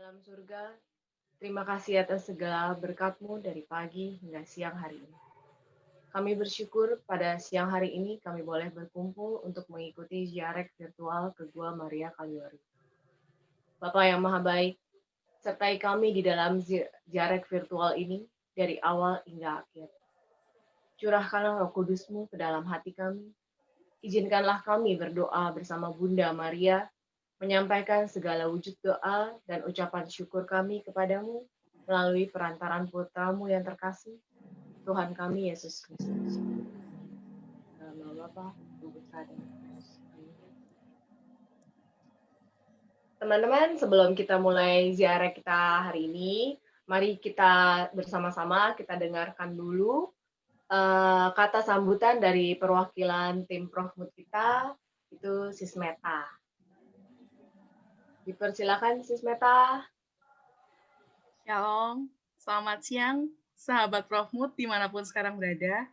dalam surga, terima kasih atas segala berkat-Mu dari pagi hingga siang hari ini. Kami bersyukur pada siang hari ini kami boleh berkumpul untuk mengikuti ziarah virtual ke Gua Maria Kaliori. Bapa yang Maha Baik, sertai kami di dalam ziarah virtual ini dari awal hingga akhir. Curahkanlah Roh Kudus-Mu ke dalam hati kami. Izinkanlah kami berdoa bersama Bunda Maria, menyampaikan segala wujud doa dan ucapan syukur kami kepadamu melalui perantaran putramu yang terkasih, Tuhan kami Yesus Kristus. Dalam nama Bapa, Putra, dan Roh Kudus. Amin. Teman-teman, sebelum kita mulai ziarah kita hari ini, mari kita bersama-sama kita dengarkan dulu kata sambutan dari perwakilan tim Profmut kita, itu Sis Meta. Dipersilakan Sis Meta. Shalom, selamat siang sahabat Profmut dimanapun sekarang berada.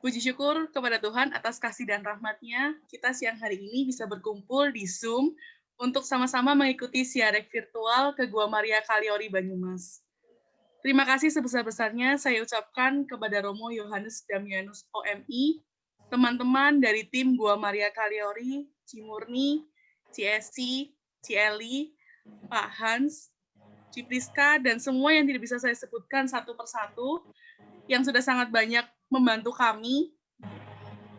Puji syukur kepada Tuhan atas kasih dan rahmat-Nya, kita siang hari ini bisa berkumpul di Zoom untuk sama-sama mengikuti siaran virtual ke Gua Maria Kaliori Banyumas. Terima kasih sebesar-besarnya saya ucapkan kepada Romo Yohanes Damianus OMI, teman-teman dari tim Gua Maria Kaliori, Cimurni, Ciesi, Cieli, Pak Hans, Cipriska, dan semua yang tidak bisa saya sebutkan satu persatu, yang sudah sangat banyak membantu kami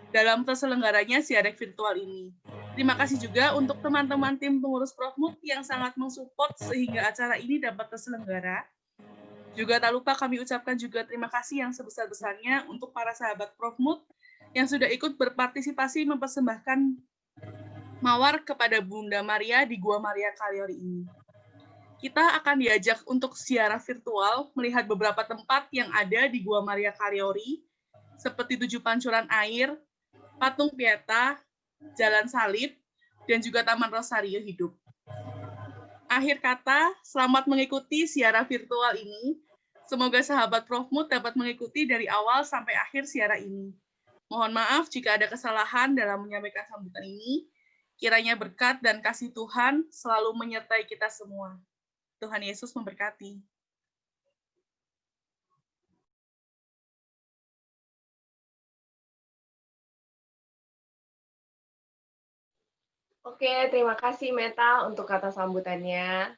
dalam terselenggaranya siaran virtual ini. Terima kasih juga untuk teman-teman tim pengurus Profmut yang sangat mensupport sehingga acara ini dapat terselenggara. Juga tak lupa kami ucapkan juga terima kasih yang sebesar-besarnya untuk para sahabat Profmut yang sudah ikut berpartisipasi mempersembahkan mawar kepada Bunda Maria di Gua Maria Kaliori ini. Kita akan diajak untuk ziarah virtual melihat beberapa tempat yang ada di Gua Maria Kaliori, seperti 7 pancuran air, Patung Pieta, Jalan Salib, dan juga Taman Rosario Hidup. Akhir kata, selamat mengikuti siaran virtual ini. Semoga sahabat Profmut dapat mengikuti dari awal sampai akhir siaran ini. Mohon maaf jika ada kesalahan dalam menyampaikan sambutan ini. Kiranya berkat dan kasih Tuhan selalu menyertai kita semua. Tuhan Yesus memberkati. Oke, terima kasih Meta untuk kata sambutannya.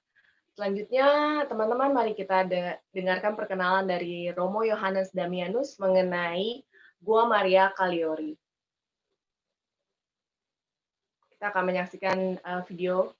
Selanjutnya, teman-teman, mari kita dengarkan perkenalan dari Romo Yohanes Damianus mengenai Gua Maria Kaliori. Kita akan menyaksikan video.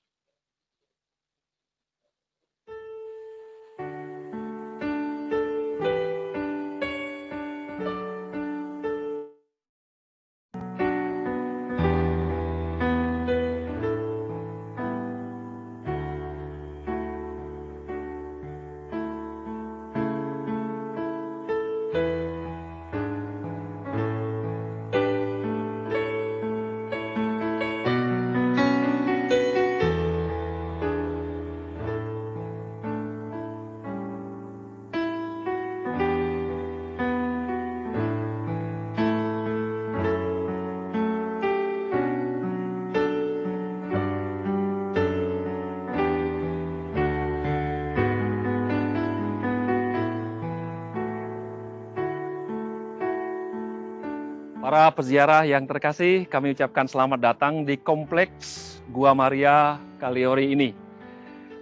Para peziarah yang terkasih, kami ucapkan selamat datang di Kompleks Gua Maria Kaliori ini.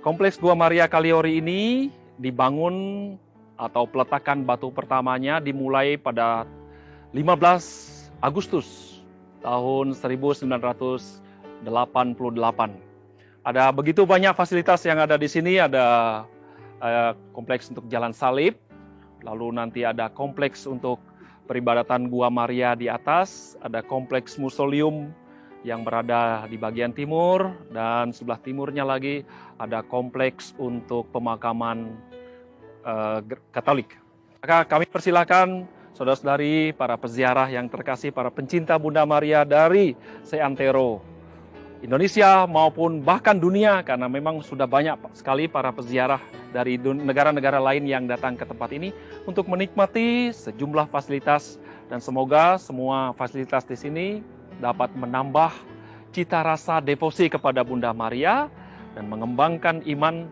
Kompleks Gua Maria Kaliori ini dibangun atau peletakan batu pertamanya dimulai pada 15 Agustus tahun 1988. Ada begitu banyak fasilitas yang ada di sini, ada kompleks untuk Jalan Salib, lalu nanti ada kompleks untuk peribadatan Gua Maria di atas, ada kompleks Mausoleum yang berada di bagian timur, dan sebelah timurnya lagi ada kompleks untuk pemakaman Katolik. Maka kami persilakan saudara-saudari, para peziarah yang terkasih, para pencinta Bunda Maria dari seantero Indonesia maupun bahkan dunia, karena memang sudah banyak sekali para peziarah dari negara-negara lain yang datang ke tempat ini untuk menikmati sejumlah fasilitas, dan semoga semua fasilitas di sini dapat menambah cita rasa devosi kepada Bunda Maria dan mengembangkan iman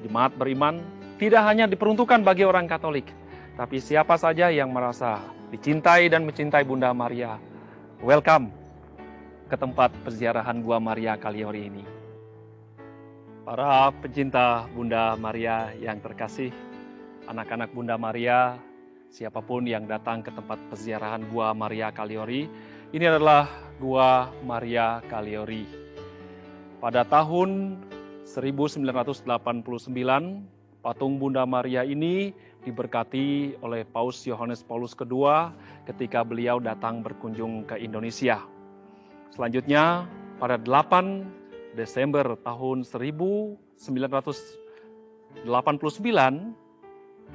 Jemaat beriman tidak hanya diperuntukkan bagi orang Katolik, tapi siapa saja yang merasa dicintai dan mencintai Bunda Maria, welcome ke tempat peziarahan Gua Maria Kaliori ini. Para pecinta Bunda Maria yang terkasih, anak-anak Bunda Maria, siapapun yang datang ke tempat peziarahan Gua Maria Kaliori, ini adalah Gua Maria Kaliori. Pada tahun 1989, patung Bunda Maria ini diberkati oleh Paus Yohanes Paulus II ketika beliau datang berkunjung ke Indonesia. Selanjutnya, pada 8 Desember tahun 1989,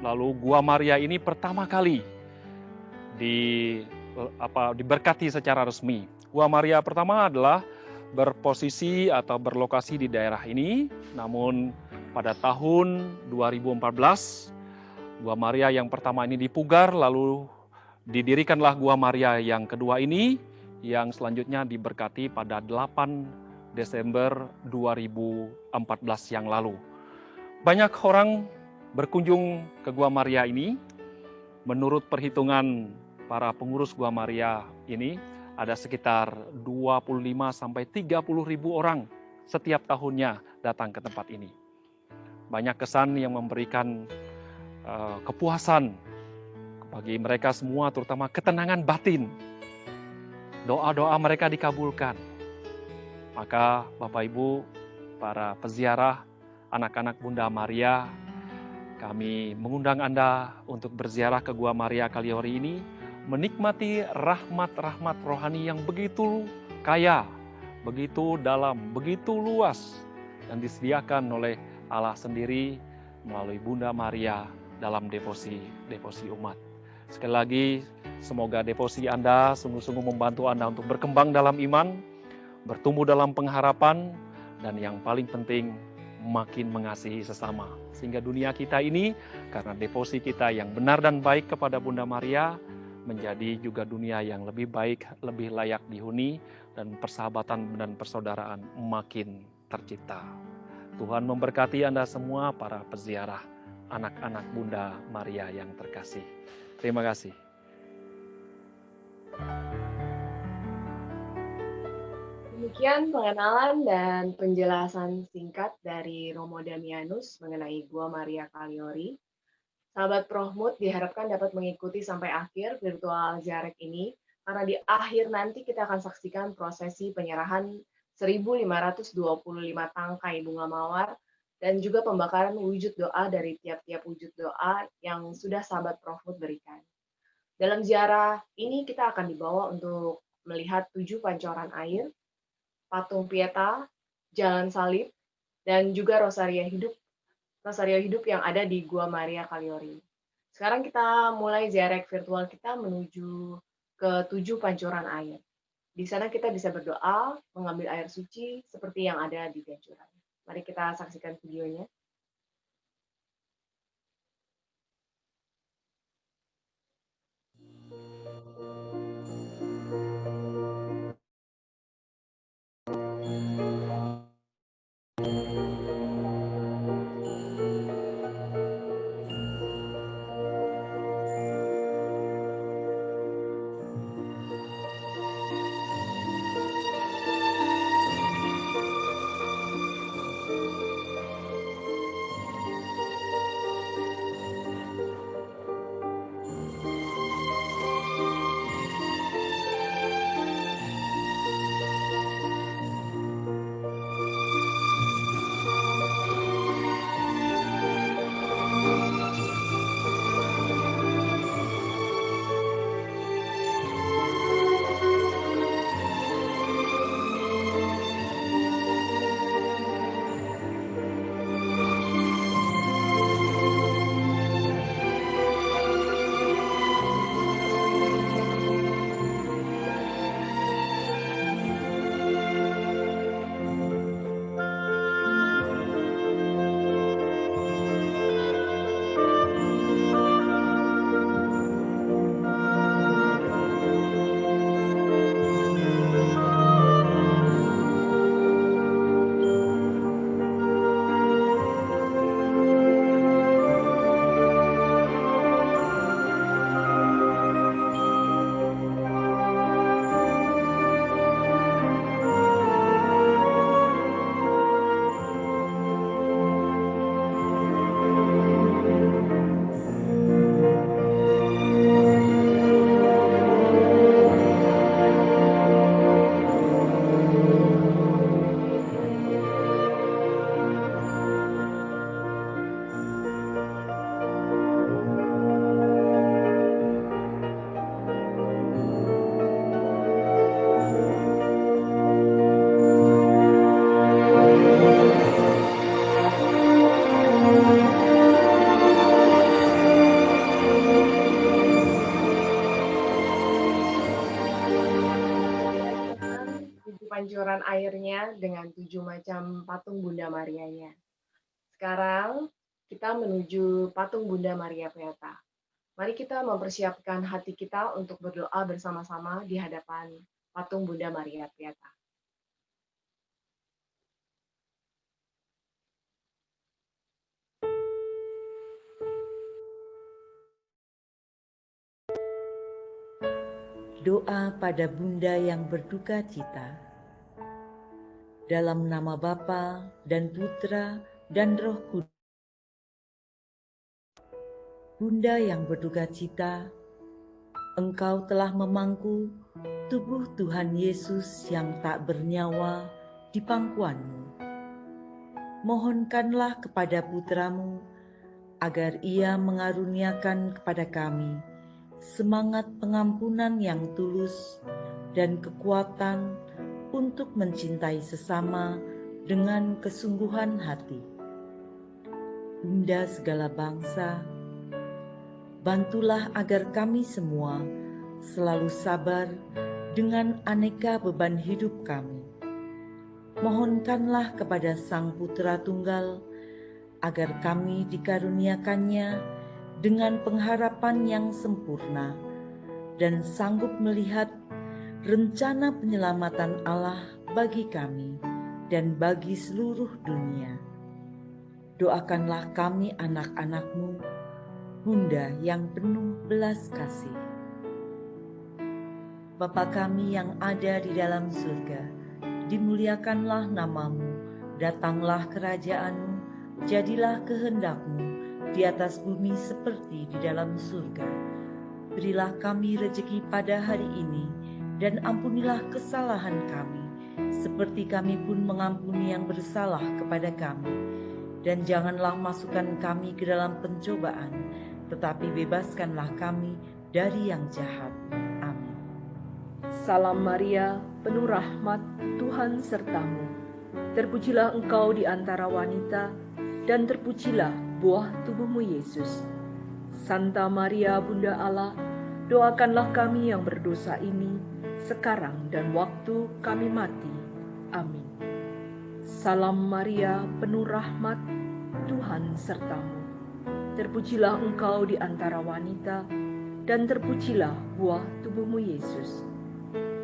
lalu Gua Maria ini pertama kali diberkati secara resmi. Gua Maria pertama adalah berposisi atau berlokasi di daerah ini, namun pada tahun 2014, Gua Maria yang pertama ini dipugar, lalu didirikanlah Gua Maria yang kedua ini, yang selanjutnya diberkati pada 8 Desember 2014 yang lalu. Banyak orang berkunjung ke Gua Maria ini. Menurut perhitungan para pengurus Gua Maria ini, ada sekitar 25-30 ribu orang setiap tahunnya datang ke tempat ini. Banyak kesan yang memberikan kepuasan bagi mereka semua, terutama ketenangan batin. Doa-doa mereka dikabulkan. Maka Bapak Ibu, para peziarah, anak-anak Bunda Maria, kami mengundang Anda untuk berziarah ke Gua Maria Kaliori ini, menikmati rahmat-rahmat rohani yang begitu kaya, begitu dalam, begitu luas, yang disediakan oleh Allah sendiri melalui Bunda Maria dalam devosi umat. Sekali lagi, semoga devosi Anda sungguh-sungguh membantu Anda untuk berkembang dalam iman, bertumbuh dalam pengharapan, dan yang paling penting, makin mengasihi sesama. Sehingga dunia kita ini, karena devosi kita yang benar dan baik kepada Bunda Maria, menjadi juga dunia yang lebih baik, lebih layak dihuni, dan persahabatan dan persaudaraan makin tercipta. Tuhan memberkati Anda semua, para peziarah, anak-anak Bunda Maria yang terkasih. Terima kasih. Demikian pengenalan dan penjelasan singkat dari Romo Damianus mengenai Gua Maria Kaliori. Sahabat Prohmut diharapkan dapat mengikuti sampai akhir virtual ziarah ini, karena di akhir nanti kita akan saksikan prosesi penyerahan 1.525 tangkai bunga mawar dan juga pembakaran wujud doa dari tiap-tiap wujud doa yang sudah sahabat Prohmut berikan. Dalam ziarah ini kita akan dibawa untuk melihat 7 pancoran air, patung Pieta, Jalan Salib, dan juga Rosario hidup yang ada di Gua Maria Kaliori. Sekarang kita mulai ziarah virtual kita menuju ke 7 pancuran air. Di sana kita bisa berdoa, mengambil air suci seperti yang ada di ganjuran. Mari kita saksikan videonya. persiapkan airnya dengan 7 macam patung Bunda Marianya. Sekarang kita menuju patung Bunda Maria Pieta. Mari kita mempersiapkan hati kita untuk berdoa bersama-sama di hadapan patung Bunda Maria Pieta. Doa pada Bunda yang berduka cita. Dalam nama Bapa dan Putra dan Roh Kudus. Bunda yang berduka cita, Engkau telah memangku tubuh Tuhan Yesus yang tak bernyawa di pangkuanmu. Mohonkanlah kepada Putramu agar Ia mengaruniakan kepada kami semangat pengampunan yang tulus dan kekuatan untuk mencintai sesama dengan kesungguhan hati. Bunda segala bangsa, bantulah agar kami semua selalu sabar dengan aneka beban hidup kami. Mohonkanlah kepada Sang Putra Tunggal agar kami dikaruniakannya dengan pengharapan yang sempurna dan sanggup melihat rencana penyelamatan Allah bagi kami dan bagi seluruh dunia. Doakanlah kami anak-anak-Mu, Bunda yang penuh belas kasih. Bapa kami yang ada di dalam surga, dimuliakanlah nama-Mu, datanglah kerajaan-Mu, jadilah kehendak-Mu di atas bumi seperti di dalam surga. Berilah kami rejeki pada hari ini, dan ampunilah kesalahan kami, seperti kami pun mengampuni yang bersalah kepada kami. Dan janganlah masukkan kami ke dalam pencobaan, tetapi bebaskanlah kami dari yang jahat. Amin. Salam Maria, penuh rahmat, Tuhan sertamu. Terpujilah engkau di antara wanita, dan terpujilah buah tubuhmu Yesus. Santa Maria Bunda Allah, doakanlah kami yang berdosa ini, sekarang dan waktu kami mati. Amin. Salam Maria, penuh rahmat, Tuhan sertamu. Terpujilah engkau di antara wanita, dan terpujilah buah tubuhmu Yesus.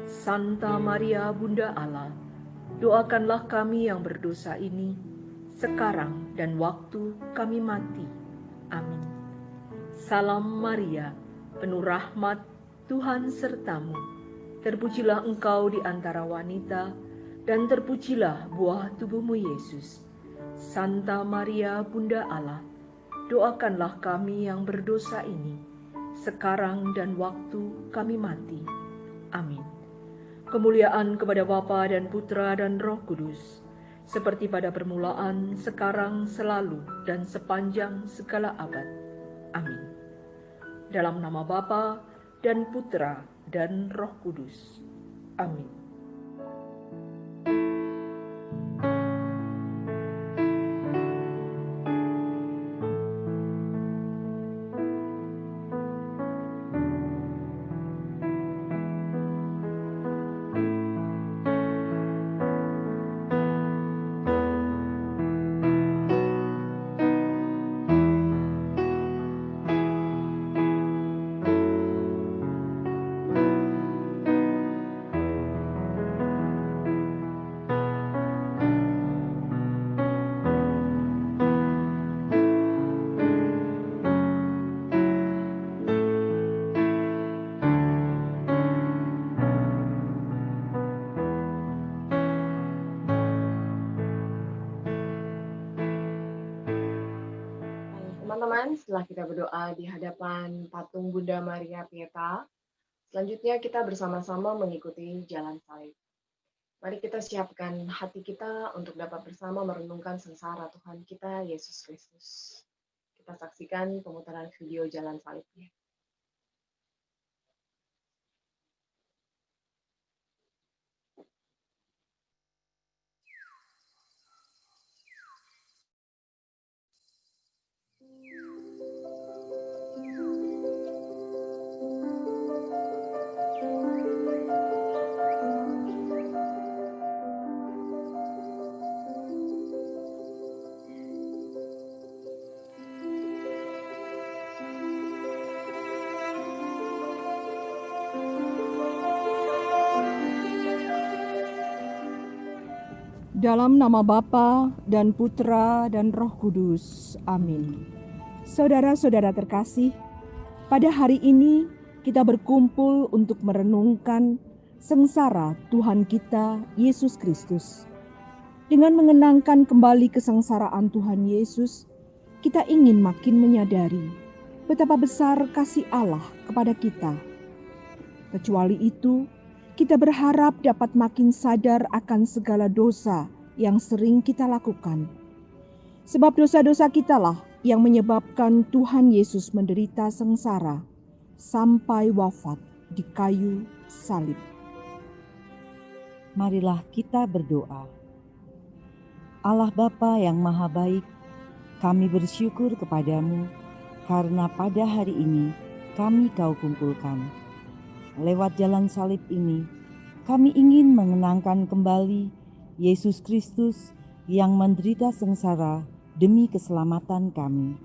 Santa Maria Bunda Allah, doakanlah kami yang berdosa ini, sekarang dan waktu kami mati. Amin. Salam Maria, penuh rahmat, Tuhan sertamu. Terpujilah engkau di antara wanita, dan terpujilah buah tubuhmu Yesus. Santa Maria Bunda Allah, doakanlah kami yang berdosa ini, sekarang dan waktu kami mati. Amin. Kemuliaan kepada Bapa dan Putra dan Roh Kudus, seperti pada permulaan, sekarang, selalu, dan sepanjang segala abad. Amin. Dalam nama Bapa dan Putra dan Roh Kudus. Amin. Teman-teman, setelah kita berdoa di hadapan patung Bunda Maria Pieta, selanjutnya kita bersama-sama mengikuti jalan salib. Mari kita siapkan hati kita untuk dapat bersama merenungkan sengsara Tuhan kita, Yesus Kristus. Kita saksikan pemutaran video jalan salibnya. Dalam nama Bapa dan Putra dan Roh Kudus. Amin. Saudara-saudara terkasih, pada hari ini kita berkumpul untuk merenungkan sengsara Tuhan kita, Yesus Kristus. Dengan mengenangkan kembali kesengsaraan Tuhan Yesus, kita ingin makin menyadari betapa besar kasih Allah kepada kita. Kecuali itu, kita berharap dapat makin sadar akan segala dosa yang sering kita lakukan. Sebab dosa-dosa kitalah yang menyebabkan Tuhan Yesus menderita sengsara sampai wafat di kayu salib. Marilah kita berdoa. Allah Bapa yang Maha Baik, kami bersyukur kepadamu karena pada hari ini kami Kau kumpulkan. Lewat jalan salib ini, kami ingin mengenangkan kembali Yesus Kristus yang menderita sengsara demi keselamatan kami.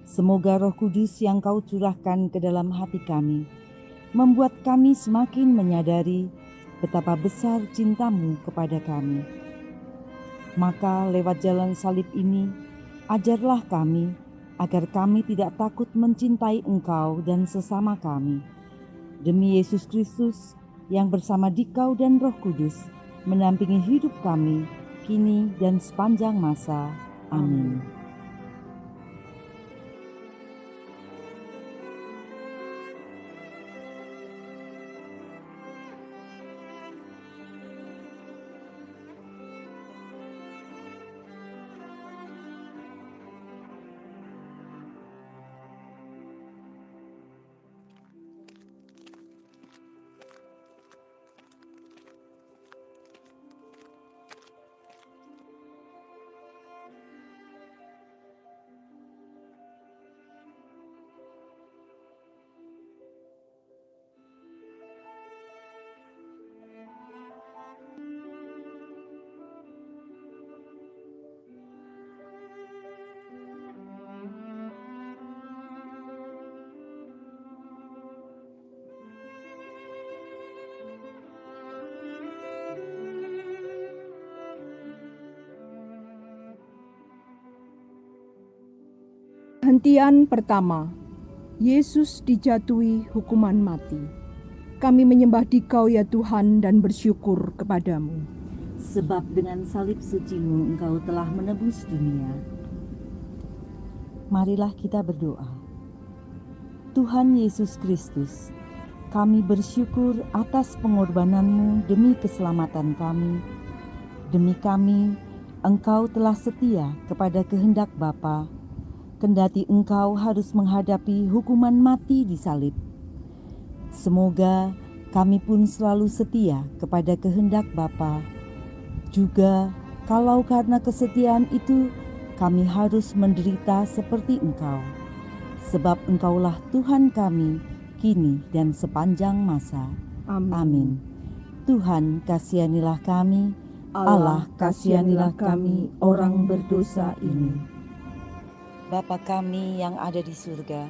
Semoga Roh Kudus yang Kau curahkan ke dalam hati kami, membuat kami semakin menyadari betapa besar cinta-Mu kepada kami. Maka lewat jalan salib ini, ajarlah kami agar kami tidak takut mencintai Engkau dan sesama kami. Demi Yesus Kristus yang bersama Dikau dan Roh Kudus mendampingi hidup kami kini dan sepanjang masa. Amin. Hentian pertama, Yesus dijatuhi hukuman mati. Kami menyembah Dikau ya Tuhan dan bersyukur kepadamu. Sebab dengan salib suci-Mu Engkau telah menebus dunia. Marilah kita berdoa. Tuhan Yesus Kristus, kami bersyukur atas pengorbanan-Mu demi keselamatan kami. Demi kami, Engkau telah setia kepada kehendak Bapa, kendati Engkau harus menghadapi hukuman mati di salib. Semoga kami pun selalu setia kepada kehendak Bapa. Juga kalau karena kesetiaan itu kami harus menderita seperti Engkau. Sebab Engkaulah Tuhan kami kini dan sepanjang masa. Amin. Tuhan kasihanilah kami, Allah kasihanilah kami orang berdosa ini. Bapa kami yang ada di surga,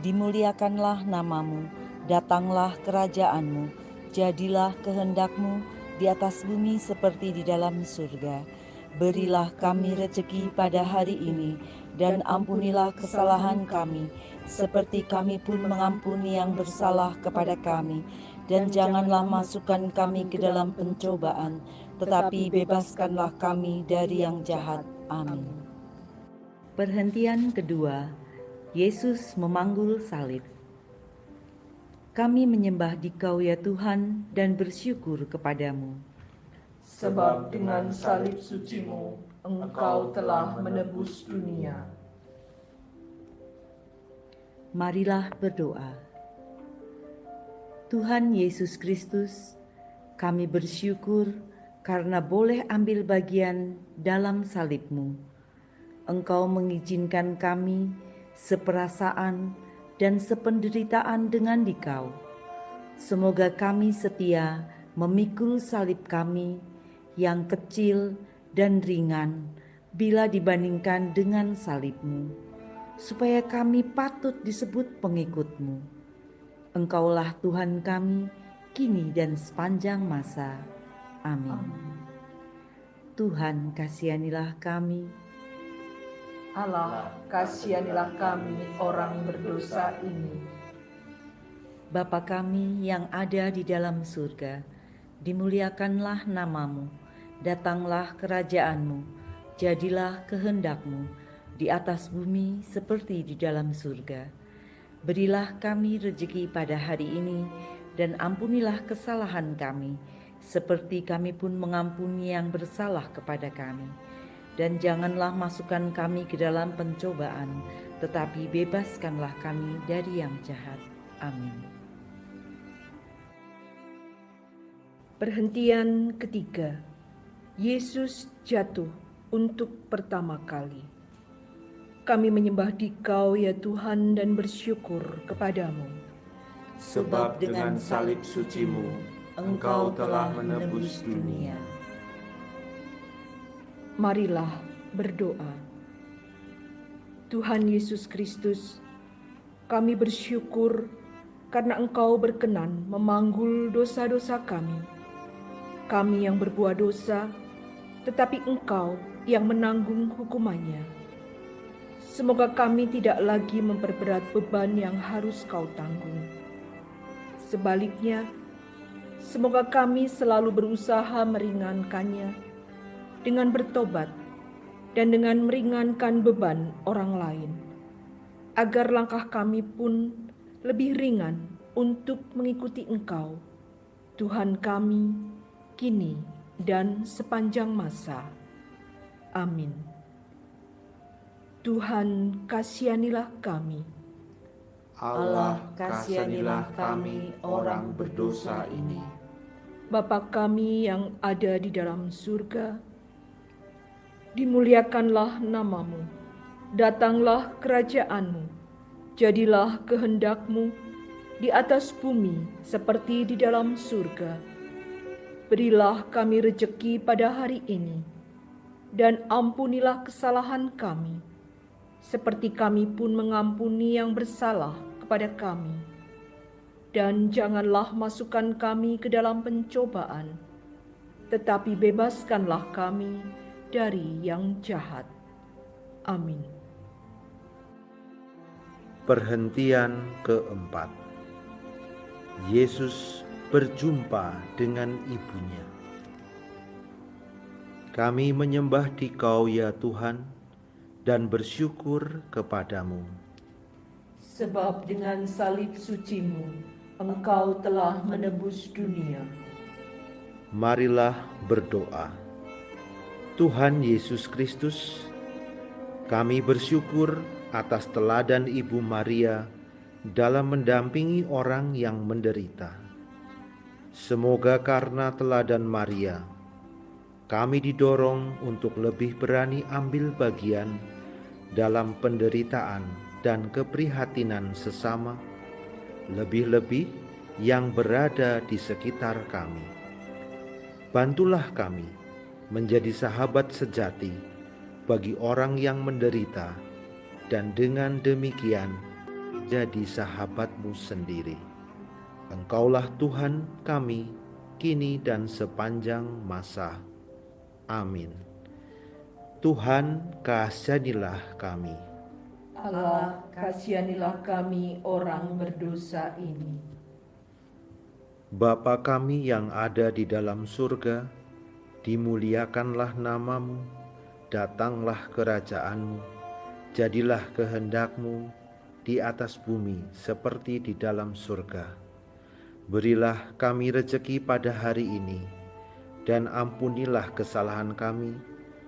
dimuliakanlah nama-Mu, datanglah kerajaan-Mu, jadilah kehendak-Mu di atas bumi seperti di dalam surga. Berilah kami rezeki pada hari ini, dan ampunilah kesalahan kami, seperti kami pun mengampuni yang bersalah kepada kami. Dan janganlah masukkan kami ke dalam pencobaan, tetapi bebaskanlah kami dari yang jahat. Amin. Perhentian kedua, Yesus memanggul salib. Kami menyembah Dikau ya Tuhan dan bersyukur kepadamu. Sebab dengan salib suci-Mu, Engkau telah menebus dunia. Marilah berdoa. Tuhan Yesus Kristus, kami bersyukur karena boleh ambil bagian dalam salib-Mu. Engkau mengizinkan kami seperasaan dan sependeritaan dengan Dikau. Semoga kami setia memikul salib kami yang kecil dan ringan bila dibandingkan dengan salib-Mu, supaya kami patut disebut pengikut-Mu. Engkaulah Tuhan kami kini dan sepanjang masa. Amin. Tuhan kasihanilah kami. Allah, kasihanilah kami orang berdosa ini. Bapa kami yang ada di dalam surga, dimuliakanlah namamu, datanglah kerajaanmu, jadilah kehendakmu di atas bumi seperti di dalam surga. Berilah kami rejeki pada hari ini, dan ampunilah kesalahan kami, seperti kami pun mengampuni yang bersalah kepada kami. Dan janganlah masukkan kami ke dalam pencobaan, tetapi bebaskanlah kami dari yang jahat. Amin. Perhentian ketiga. Yesus jatuh untuk pertama kali. Kami menyembah Dikau ya Tuhan dan bersyukur kepadamu. Sebab dengan salib suci-Mu, Engkau telah menebus dunia. Marilah berdoa. Tuhan Yesus Kristus, kami bersyukur karena Engkau berkenan memanggul dosa-dosa kami. Kami yang berbuat dosa, tetapi Engkau yang menanggung hukumannya. Semoga kami tidak lagi memperberat beban yang harus Kau tanggung. Sebaliknya, semoga kami selalu berusaha meringankannya dengan bertobat dan dengan meringankan beban orang lain, agar langkah kami pun lebih ringan untuk mengikuti Engkau, Tuhan kami, kini dan sepanjang masa. Amin. Tuhan, kasihanilah kami. Allah, kasihanilah kami orang berdosa ini. Bapa kami yang ada di dalam surga, dimuliakanlah namamu, datanglah kerajaan-Mu, jadilah kehendak-Mu di atas bumi seperti di dalam surga. Berilah kami rejeki pada hari ini, dan ampunilah kesalahan kami, seperti kami pun mengampuni yang bersalah kepada kami. Dan janganlah masukkan kami ke dalam pencobaan, tetapi bebaskanlah kami dari yang jahat. Amin. Perhentian keempat. Yesus berjumpa dengan ibunya. Kami menyembah Dikau ya Tuhan, dan bersyukur kepadamu. Sebab dengan salib suci-Mu, Engkau telah menebus dunia. Marilah berdoa. Tuhan Yesus Kristus, kami bersyukur atas teladan Ibu Maria dalam mendampingi orang yang menderita. Semoga karena teladan Maria, kami didorong untuk lebih berani ambil bagian dalam penderitaan dan keprihatinan sesama, lebih-lebih yang berada di sekitar kami. Bantulah kami menjadi sahabat sejati bagi orang yang menderita, dan dengan demikian jadi sahabat-Mu sendiri. Engkaulah Tuhan kami, kini dan sepanjang masa. Amin. Tuhan, kasihanilah kami. Allah, kasihanilah kami orang berdosa ini. Bapa kami yang ada di dalam surga, dimuliakanlah namamu, datanglah kerajaan-Mu, jadilah kehendak-Mu di atas bumi seperti di dalam surga. Berilah kami rejeki pada hari ini, dan ampunilah kesalahan kami,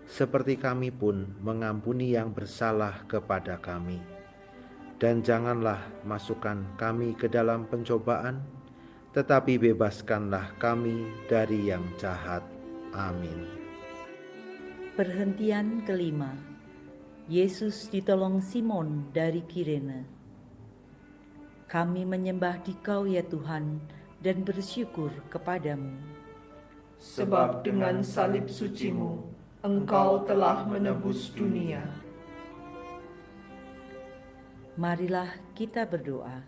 seperti kami pun mengampuni yang bersalah kepada kami. Dan janganlah masukkan kami ke dalam pencobaan, tetapi bebaskanlah kami dari yang jahat. Amin. Perhentian kelima. Yesus ditolong Simon dari Kirene. Kami menyembah Dikau ya Tuhan, dan bersyukur kepadamu. Sebab dengan salib suci-Mu, Engkau telah menebus dunia. Marilah kita berdoa.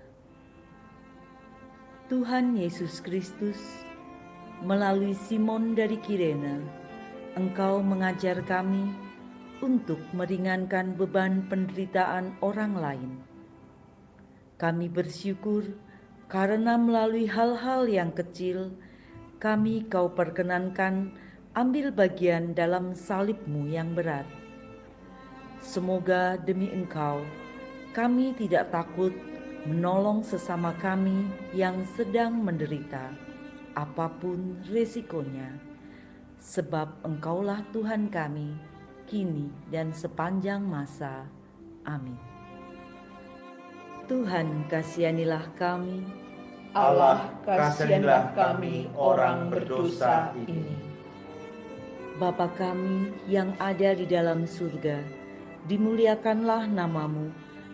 Tuhan Yesus Kristus, melalui Simon dari Kirene, Engkau mengajar kami untuk meringankan beban penderitaan orang lain. Kami bersyukur karena melalui hal-hal yang kecil, kami Kau perkenankan ambil bagian dalam salib-Mu yang berat. Semoga demi Engkau, kami tidak takut menolong sesama kami yang sedang menderita, apapun resikonya. Sebab Engkaulah Tuhan kami, kini dan sepanjang masa. Amin. Tuhan, kasihanilah kami. Allah, kasihanilah kami orang berdosa ini. Bapa kami yang ada di dalam surga, dimuliakanlah nama-Mu,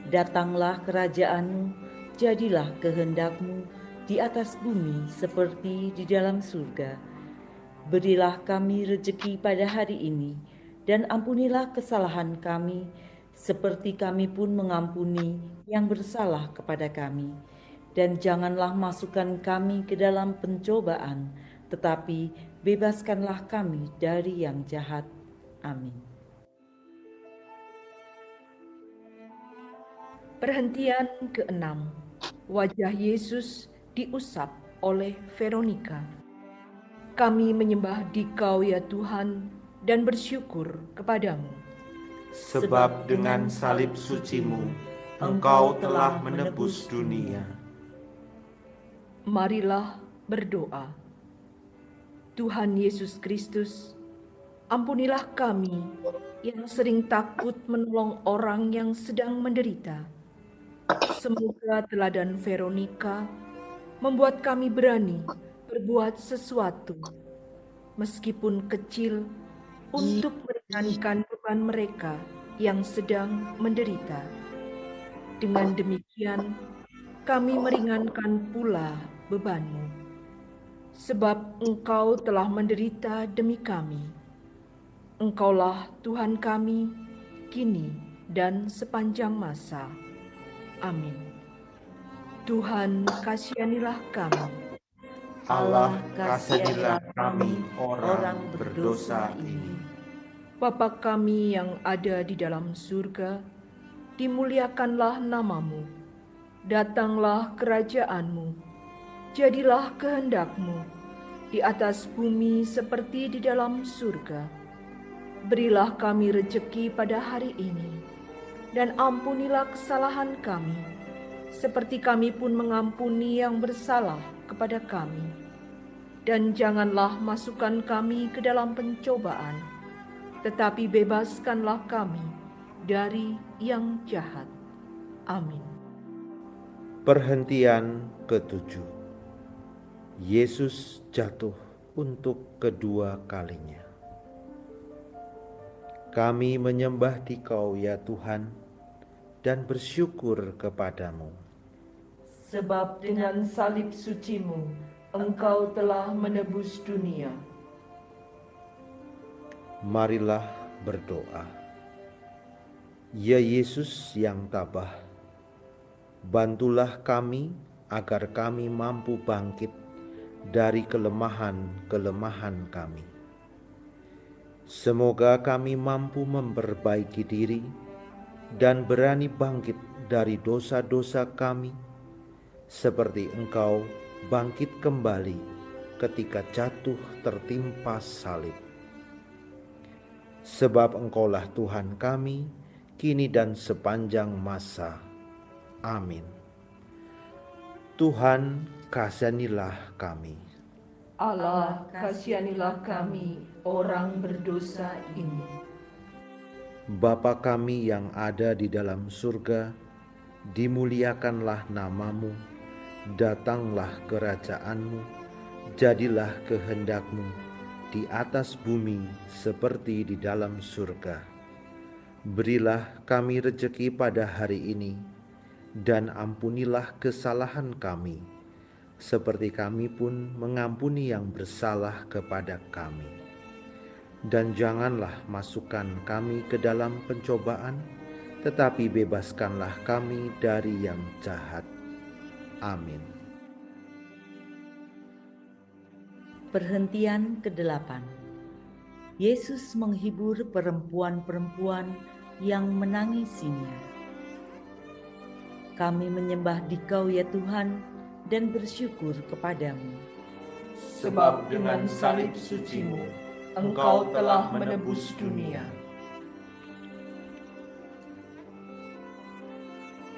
datanglah kerajaan-Mu, jadilah kehendak-Mu di atas bumi seperti di dalam surga. Berilah kami rejeki pada hari ini, dan ampunilah kesalahan kami, seperti kami pun mengampuni yang bersalah kepada kami. Dan janganlah masukkan kami ke dalam pencobaan, tetapi bebaskanlah kami dari yang jahat. Amin. Perhentian ke-6. Wajah Yesus diusap oleh Veronica. Kami menyembah Dikau ya Tuhan dan bersyukur kepadamu. Sebab dengan salib suci-Mu, Engkau telah menebus dunia. Marilah berdoa. Tuhan Yesus Kristus, ampunilah kami yang sering takut menolong orang yang sedang menderita. Semoga teladan Veronica membuat kami berani berbuat sesuatu, meskipun kecil, untuk meringankan beban mereka yang sedang menderita. Dengan demikian, kami meringankan pula beban-Mu, sebab Engkau telah menderita demi kami. Engkaulah Tuhan kami, kini dan sepanjang masa. Amin. Tuhan, kasihanilah kami. Allah, kasihanilah kami orang berdosa ini. Bapa kami yang ada di dalam surga, dimuliakanlah nama-Mu. Datanglah kerajaan-Mu. Jadilah kehendak-Mu di atas bumi seperti di dalam surga. Berilah kami rejeki pada hari ini, dan ampunilah kesalahan kami, seperti kami pun mengampuni yang bersalah kepada kami. Dan janganlah masukkan kami ke dalam pencobaan, tetapi bebaskanlah kami dari yang jahat. Amin. Perhentian ke-7. Yesus jatuh untuk kedua kalinya. Kami menyembah Dikau ya Tuhan dan bersyukur kepadamu. Sebab dengan salib suci-Mu, Engkau telah menebus dunia. Marilah berdoa. Ya Yesus yang tabah, bantulah kami agar kami mampu bangkit dari kelemahan-kelemahan kami. Semoga kami mampu memperbaiki diri dan berani bangkit dari dosa-dosa kami, seperti Engkau bangkit kembali ketika jatuh tertimpa salib. Sebab Engkaulah Tuhan kami, kini dan sepanjang masa. Amin. Tuhan, kasihanilah kami. Allah, kasihanilah kami, orang berdosa ini. Bapa kami yang ada di dalam surga, dimuliakanlah nama-Mu, datanglah kerajaan-Mu, jadilah kehendak-Mu di atas bumi seperti di dalam surga. Berilah kami rejeki pada hari ini, dan ampunilah kesalahan kami, seperti kami pun mengampuni yang bersalah kepada kami. Dan janganlah masukkan kami ke dalam pencobaan, tetapi bebaskanlah kami dari yang jahat. Amin. Perhentian ke-8. Yesus menghibur perempuan-perempuan yang menangisinya. Kami menyembah Dikau ya Tuhan dan bersyukur kepadamu. Sebab dengan salib suci-Mu, Engkau telah menebus dunia.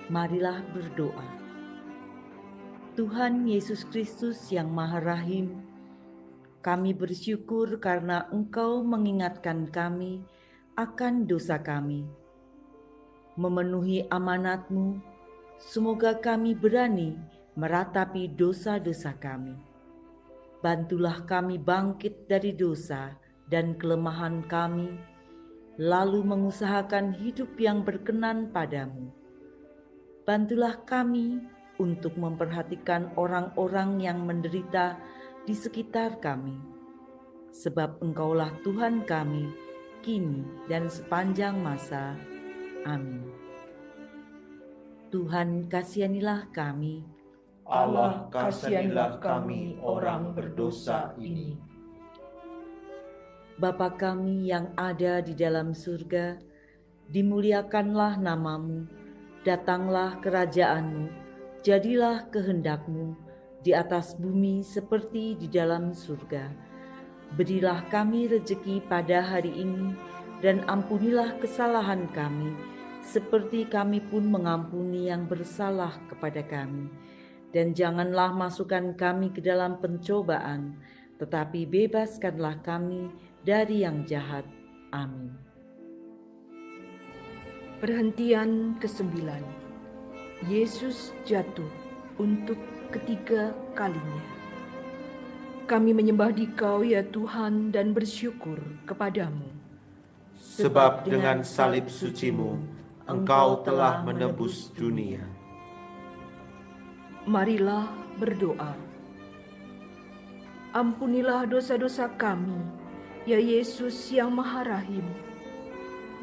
Marilah berdoa. Tuhan Yesus Kristus yang Maha Rahim, kami bersyukur karena Engkau mengingatkan kami akan dosa kami. Memenuhi amanat-Mu, semoga kami berani meratapi dosa-dosa kami. Bantulah kami bangkit dari dosa dan kelemahan kami, lalu mengusahakan hidup yang berkenan padamu. Bantulah kami untuk memperhatikan orang-orang yang menderita di sekitar kami, sebab Engkaulah Tuhan kami, kini dan sepanjang masa. Amin. Tuhan, kasihanilah kami. Allah, kasihanilah kami orang berdosa ini. Bapa kami yang ada di dalam surga, dimuliakanlah nama-Mu, datanglah kerajaan-Mu, jadilah kehendak-Mu di atas bumi seperti di dalam surga. Berilah kami rejeki pada hari ini, dan ampunilah kesalahan kami, seperti kami pun mengampuni yang bersalah kepada kami. Dan janganlah masukkan kami ke dalam pencobaan, tetapi bebaskanlah kami dari yang jahat. Amin. Perhentian ke-9. Yesus jatuh untuk ketiga kalinya. Kami menyembah Dikau ya Tuhan dan bersyukur kepadamu. Sebab dengan salib suci-Mu, Engkau telah menebus dunia. Marilah berdoa. Ampunilah dosa-dosa kami, ya Yesus yang Maha Rahim.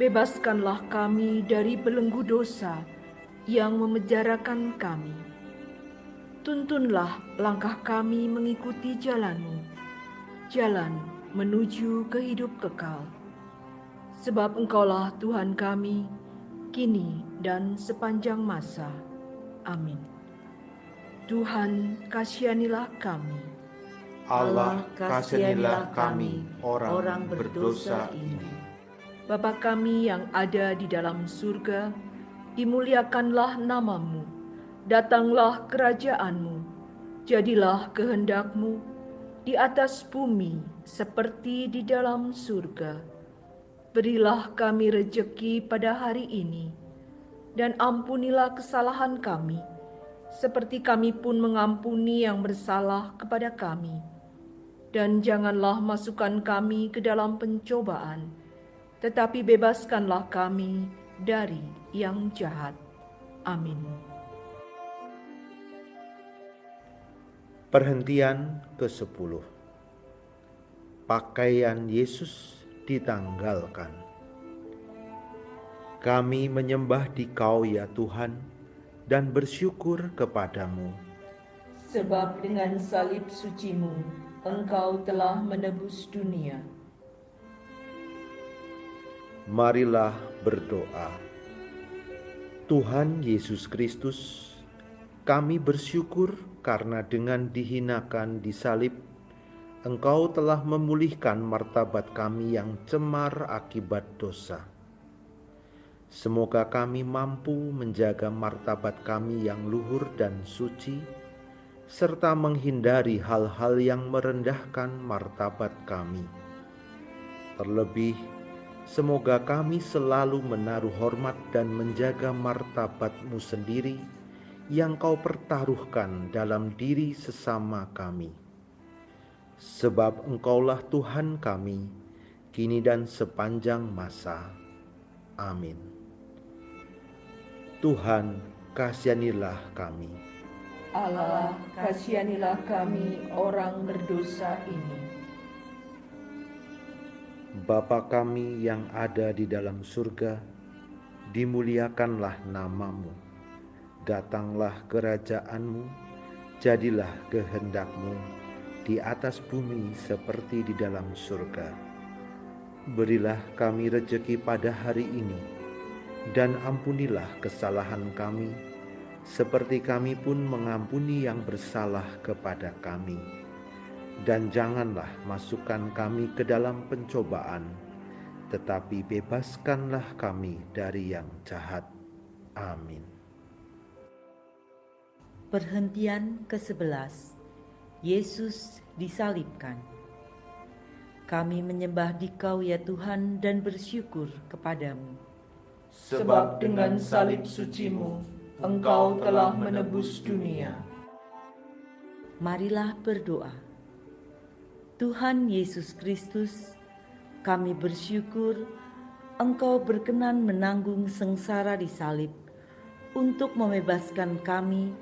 Bebaskanlah kami dari belenggu dosa yang memenjarakan kami. Tuntunlah langkah kami mengikuti jalan-Mu, jalan menuju ke hidup kekal. Sebab Engkaulah Tuhan kami, kini dan sepanjang masa. Amin. Tuhan, kasihanilah kami. Allah, kasihanilah kami orang berdosa ini. Bapa kami yang ada di dalam surga, dimuliakanlah nama-Mu, datanglah kerajaan-Mu, jadilah kehendak-Mu di atas bumi seperti di dalam surga. Berilah kami rejeki pada hari ini, dan ampunilah kesalahan kami, seperti kami pun mengampuni yang bersalah kepada kami. Dan janganlah masukkan kami ke dalam pencobaan, tetapi bebaskanlah kami dari yang jahat. Amin. Perhentian ke-10. Pakaian Yesus ditanggalkan. Kami menyembah Dikau ya Tuhan dan bersyukur kepadamu. Sebab dengan salib suci-Mu, Engkau telah menebus dunia. Marilah berdoa. Tuhan Yesus Kristus, kami bersyukur karena dengan dihinakan di salib, Engkau telah memulihkan martabat kami yang cemar akibat dosa. Semoga kami mampu menjaga martabat kami yang luhur dan suci, serta menghindari hal-hal yang merendahkan martabat kami. Terlebih, semoga kami selalu menaruh hormat dan menjaga martabat-Mu sendiri yang Kau pertaruhkan dalam diri sesama kami. Sebab Engkaulah Tuhan kami, kini dan sepanjang masa. Amin. Tuhan, kasihanilah kami. Allah, kasihanilah kami orang berdosa ini. Bapa kami yang ada di dalam surga, dimuliakanlah nama-Mu. Datanglah kerajaan-Mu, jadilah kehendak-Mu di atas bumi seperti di dalam surga. Berilah kami rejeki pada hari ini, dan ampunilah kesalahan kami, seperti kami pun mengampuni yang bersalah kepada kami. Dan janganlah masukkan kami ke dalam pencobaan, tetapi bebaskanlah kami dari yang jahat. Amin. Perhentian ke-11. Yesus disalibkan. Kami menyembah Dikau ya Tuhan dan bersyukur kepadamu. Sebab dengan salib suci-Mu, Engkau telah menebus dunia. Marilah berdoa. Tuhan Yesus Kristus, kami bersyukur Engkau berkenan menanggung sengsara di salib untuk membebaskan kami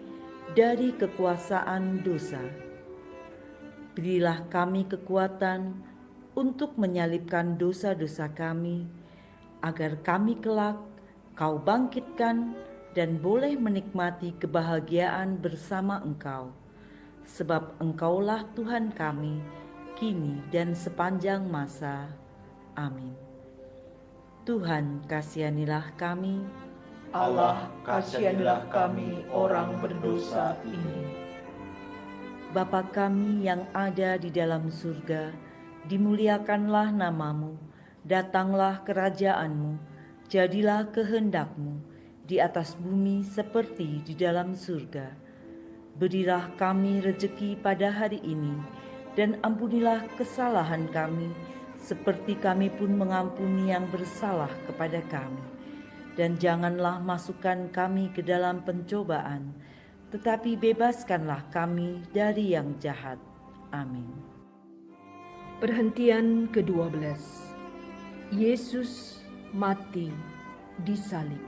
dari kekuasaan dosa. Berilah kami kekuatan untuk menyalibkan dosa-dosa kami, agar kami kelak Kau bangkitkan dan boleh menikmati kebahagiaan bersama Engkau. Sebab Engkaulah Tuhan kami, kini dan sepanjang masa. Amin. Tuhan, kasihanilah kami. Allah, kasihanilah kami orang berdosa ini. Bapa kami yang ada di dalam surga, dimuliakanlah namamu, datanglah kerajaan-Mu, jadilah kehendak-Mu di atas bumi seperti di dalam surga. Berilah kami rejeki pada hari ini, dan ampunilah kesalahan kami, seperti kami pun mengampuni yang bersalah kepada kami. Dan janganlah masukkan kami ke dalam pencobaan, tetapi bebaskanlah kami dari yang jahat. Amin. Perhentian ke-12. Yesus mati disalib.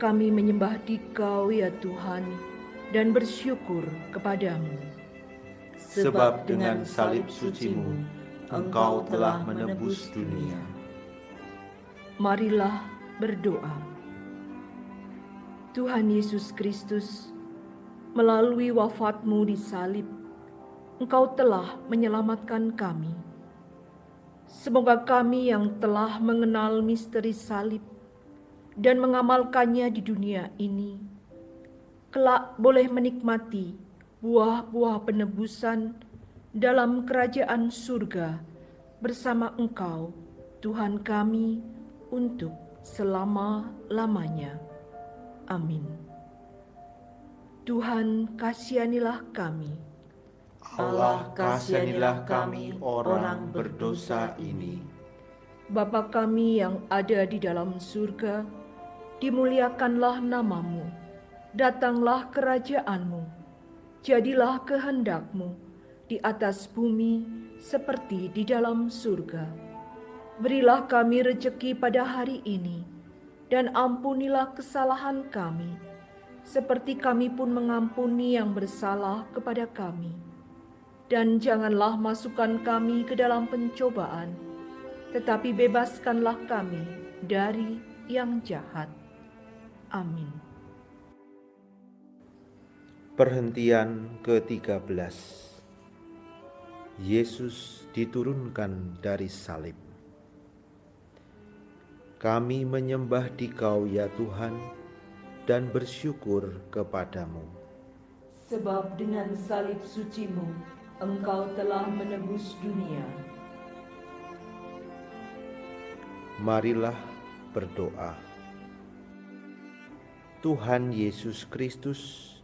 Kami menyembah Dikau ya Tuhan dan bersyukur kepadamu. Sebab dengan salib suci-Mu, Engkau telah menebus dunia. Marilah berdoa. Tuhan Yesus Kristus, melalui wafat-Mu di salib, Engkau telah menyelamatkan kami. Semoga kami yang telah mengenal misteri salib dan mengamalkannya di dunia ini, kelak boleh menikmati buah-buah penebusan dalam kerajaan surga bersama Engkau, Tuhan kami, untuk selama-lamanya. Amin. Tuhan, kasihanilah kami. Allah, kasihanilah kami orang berdosa ini. Bapa kami yang ada di dalam surga, dimuliakanlah namamu, datanglah kerajaan-Mu, jadilah kehendak-Mu di atas bumi seperti di dalam surga. Berilah kami rejeki pada hari ini, dan ampunilah kesalahan kami, seperti kami pun mengampuni yang bersalah kepada kami. Dan janganlah masukkan kami ke dalam pencobaan, tetapi bebaskanlah kami dari yang jahat. Amin. Perhentian ke-13. Yesus diturunkan dari salib. Kami menyembah Dikau ya Tuhan dan bersyukur kepadamu. Sebab dengan salib suci-Mu, Engkau telah menebus dunia. Marilah berdoa. Tuhan Yesus Kristus,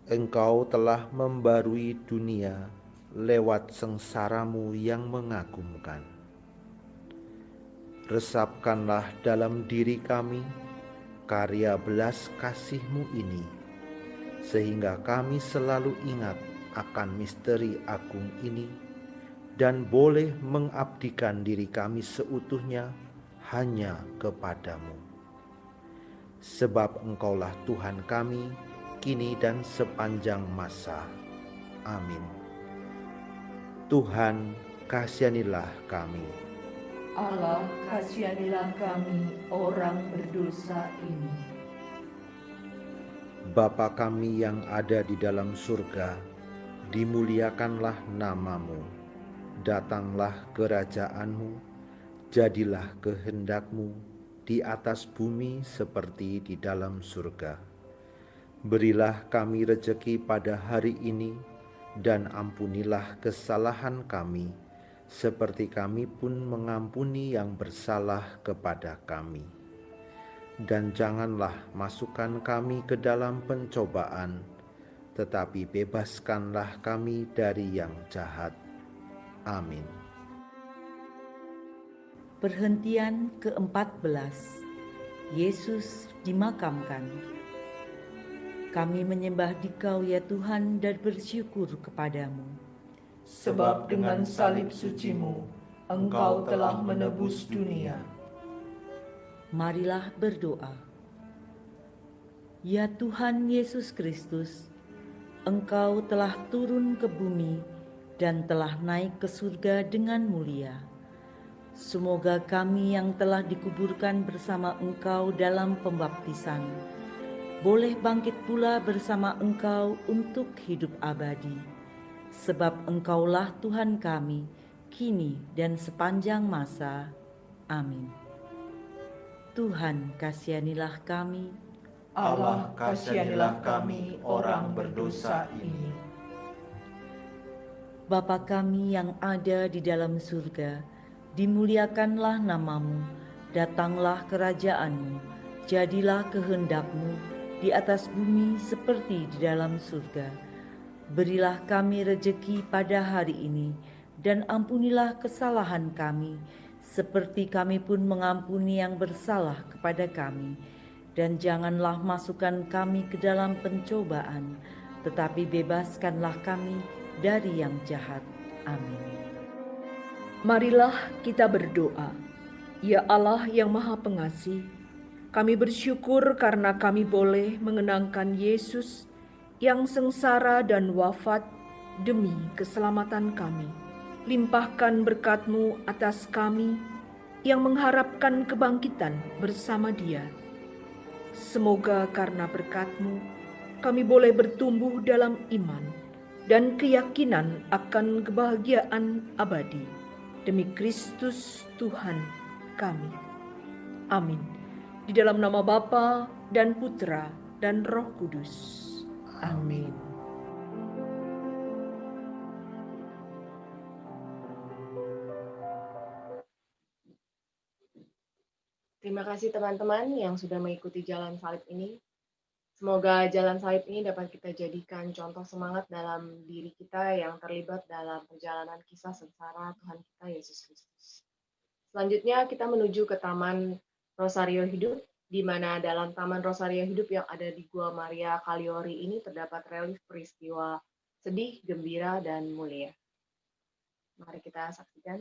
Engkau telah membarui dunia lewat sengsara-Mu yang mengagumkan. Resapkanlah dalam diri kami karya belas kasih-Mu ini, sehingga kami selalu ingat akan misteri agung ini dan boleh mengabdikan diri kami seutuhnya hanya kepadamu. Sebab Engkaulah Tuhan kami, kini dan sepanjang masa. Amin. Tuhan, kasihanilah kami. Allah, kasihanilah kami orang berdosa ini. Bapa kami yang ada di dalam surga, dimuliakanlah namamu, Datanglah kerajaan-Mu, jadilah kehendak-Mu di atas bumi seperti di dalam surga. Berilah kami rejeki pada hari ini, dan ampunilah kesalahan kami, seperti kami pun mengampuni yang bersalah kepada kami. Dan janganlah masukkan kami ke dalam pencobaan, tetapi bebaskanlah kami dari yang jahat. Amin. Perhentian ke-14. Yesus dimakamkan. Kami menyembah Dikau ya Tuhan dan bersyukur kepadamu. Sebab dengan salib suci-Mu, Engkau telah menebus dunia. Marilah berdoa. Ya Tuhan Yesus Kristus, Engkau telah turun ke bumi dan telah naik ke surga dengan mulia. Semoga kami yang telah dikuburkan bersama Engkau dalam pembaptisan, boleh bangkit pula bersama Engkau untuk hidup abadi. Sebab Engkaulah Tuhan kami, kini dan sepanjang masa. Amin. Tuhan, kasihanilah kami. Allah, kasihanilah kami orang berdosa ini. Bapa kami yang ada di dalam surga, dimuliakanlah namamu, datanglah kerajaan-Mu, jadilah kehendak-Mu di atas bumi seperti di dalam surga. Berilah kami rejeki pada hari ini, dan ampunilah kesalahan kami, seperti kami pun mengampuni yang bersalah kepada kami. Dan janganlah masukkan kami ke dalam pencobaan, tetapi bebaskanlah kami dari yang jahat. Amin. Marilah kita berdoa. Ya Allah yang Maha Pengasih, kami bersyukur karena kami boleh mengenangkan Yesus yang sengsara dan wafat demi keselamatan kami. Limpahkan berkat-Mu atas kami yang mengharapkan kebangkitan bersama Dia. Semoga karena berkat-Mu, kami boleh bertumbuh dalam iman dan keyakinan akan kebahagiaan abadi. Demi Kristus Tuhan kami. Amin. Di dalam nama Bapa dan Putra dan Roh Kudus. Amin. Terima kasih teman-teman yang sudah mengikuti jalan salib ini. Semoga jalan salib ini dapat kita jadikan contoh semangat dalam diri kita yang terlibat dalam perjalanan kisah sengsara Tuhan kita Yesus Kristus. Selanjutnya kita menuju ke Taman Rosario Hidup, di mana dalam Taman Rosario Hidup yang ada di Gua Maria Kaliori ini terdapat relief peristiwa sedih, gembira, dan mulia. Mari kita saksikan.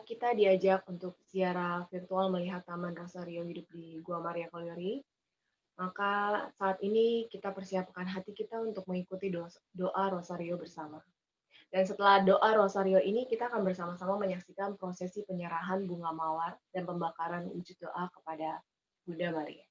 kita diajak untuk ziarah virtual melihat Taman Rosario hidup di Gua Maria Kaliori, maka saat ini kita persiapkan hati kita untuk mengikuti doa Rosario bersama. Dan setelah doa Rosario ini, kita akan bersama-sama menyaksikan prosesi penyerahan bunga mawar dan pembakaran wujud doa kepada Bunda Maria.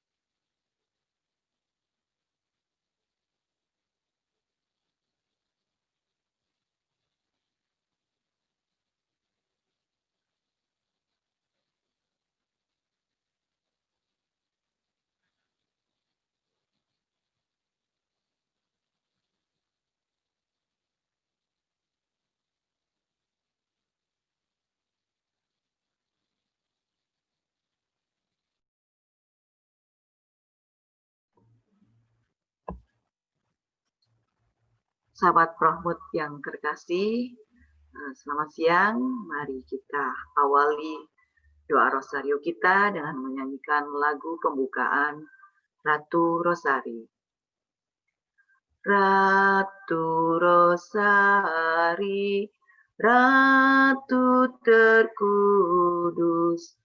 Sahabat Prohmut yang terkasih, selamat siang. Mari kita awali doa Rosario kita dengan menyanyikan lagu pembukaan Ratu Rosari. Ratu Rosari, Ratu terkudus,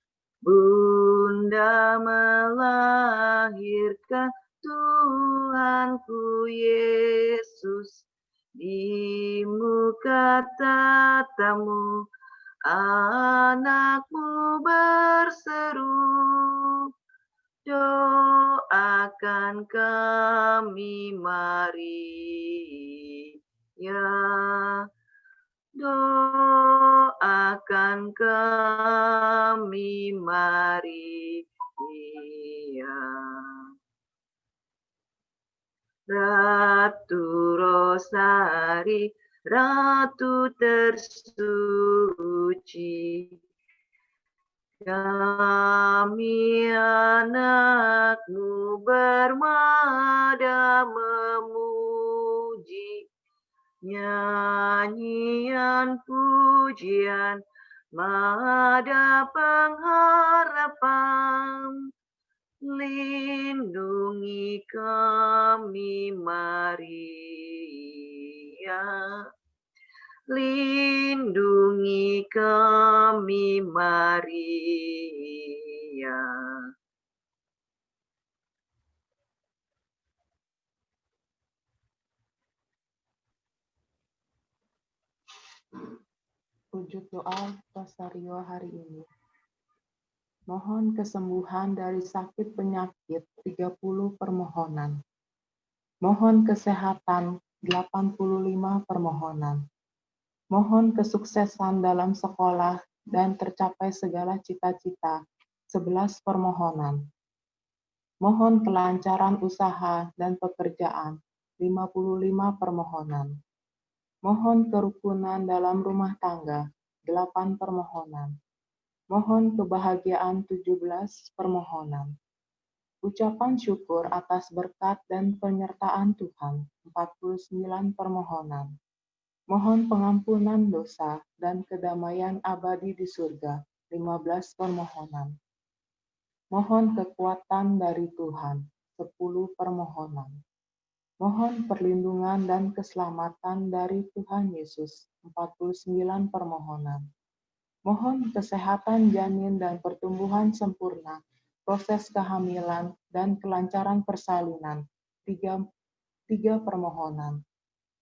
Bunda melahirkan Tuhanku Yesus. Di muka tatamu, anakmu berseru, doakan kami Maria, doakan kami Maria. Ratu Rosari, Ratu tersuci, kami anakmu bermada memuji, nyanyian pujian, mada pengharapan. Lindungi kami Maria, lindungi kami Maria. Wujud doa Rosario hari ini. Mohon kesembuhan dari sakit penyakit 30 permohonan. Mohon kesehatan 85 permohonan. Mohon kesuksesan dalam sekolah dan tercapai segala cita-cita 11 permohonan. Mohon kelancaran usaha dan pekerjaan 55 permohonan. Mohon kerukunan dalam rumah tangga 8 permohonan. Mohon kebahagiaan 17 permohonan. Ucapan syukur atas berkat dan penyertaan Tuhan 49 permohonan. Mohon pengampunan dosa dan kedamaian abadi di surga 15 permohonan. Mohon kekuatan dari Tuhan 10 permohonan. Mohon perlindungan dan keselamatan dari Tuhan Yesus 49 permohonan. Mohon kesehatan janin dan pertumbuhan sempurna, proses kehamilan dan kelancaran persalinan, 3 permohonan.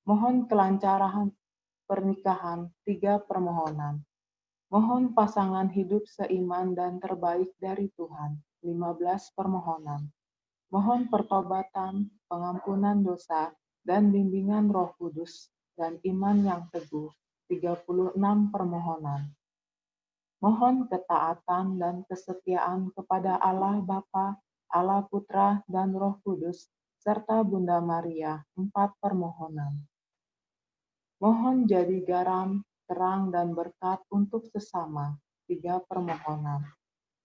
Mohon kelancaran pernikahan, 3 permohonan. Mohon pasangan hidup seiman dan terbaik dari Tuhan, 15 permohonan. Mohon pertobatan, pengampunan dosa, dan bimbingan Roh Kudus, dan iman yang teguh, 36 permohonan. Mohon ketaatan dan kesetiaan kepada Allah Bapa, Allah Putra, dan Roh Kudus, serta Bunda Maria, 4 permohonan. Mohon jadi garam, terang, dan berkat untuk sesama, 3 permohonan.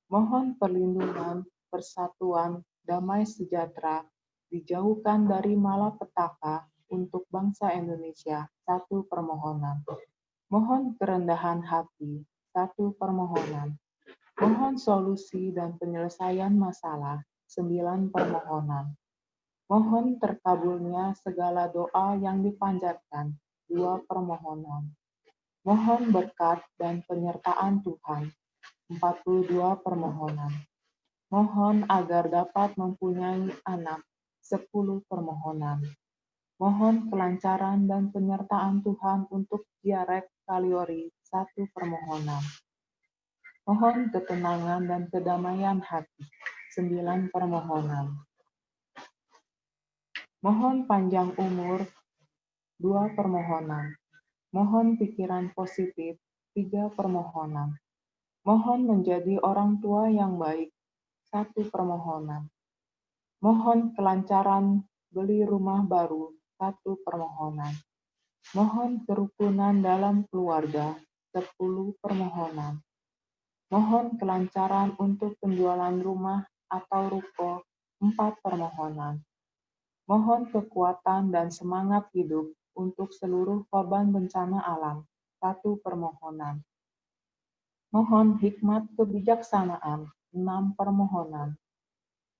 Mohon perlindungan, persatuan, damai sejahtera, dijauhkan dari malapetaka untuk bangsa Indonesia, 1 permohonan. Mohon kerendahan hati, 1 permohonan. Mohon solusi dan penyelesaian masalah, 9 permohonan. Mohon terkabulnya segala doa yang dipanjatkan, 2 permohonan. Mohon berkat dan penyertaan Tuhan. 42 permohonan. Mohon agar dapat mempunyai anak. 10 permohonan. Mohon kelancaran dan penyertaan Tuhan untuk Jarek Kaliori. 1 permohonan. Mohon ketenangan dan kedamaian hati. 9 permohonan. Mohon panjang umur. 2 permohonan. Mohon pikiran positif. 3 permohonan. Mohon menjadi orang tua yang baik. 1 permohonan. Mohon kelancaran beli rumah baru. 1 permohonan. Mohon kerukunan dalam keluarga. 10 permohonan. Mohon kelancaran untuk penjualan rumah atau ruko. 4 permohonan. Mohon kekuatan dan semangat hidup untuk seluruh korban bencana alam. 1 permohonan. Mohon hikmat kebijaksanaan. 6 permohonan.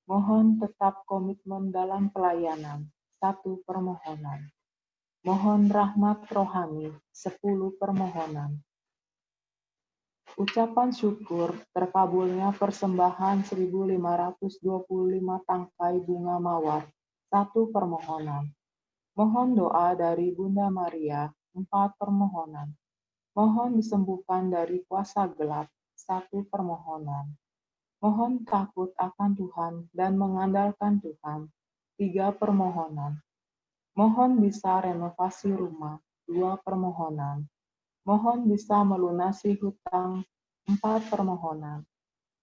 Mohon tetap komitmen dalam pelayanan. 1 permohonan. Mohon rahmat rohani. 10 permohonan. Ucapan syukur terkabulnya persembahan 1.525 tangkai bunga mawar. 1 permohonan. Mohon doa dari Bunda Maria. 4 permohonan. Mohon disembuhkan dari kuasa gelap. 1 permohonan. Mohon takut akan Tuhan dan mengandalkan Tuhan. 3 permohonan. Mohon bisa renovasi rumah. 2 permohonan. Mohon bisa melunasi hutang. 4 permohonan.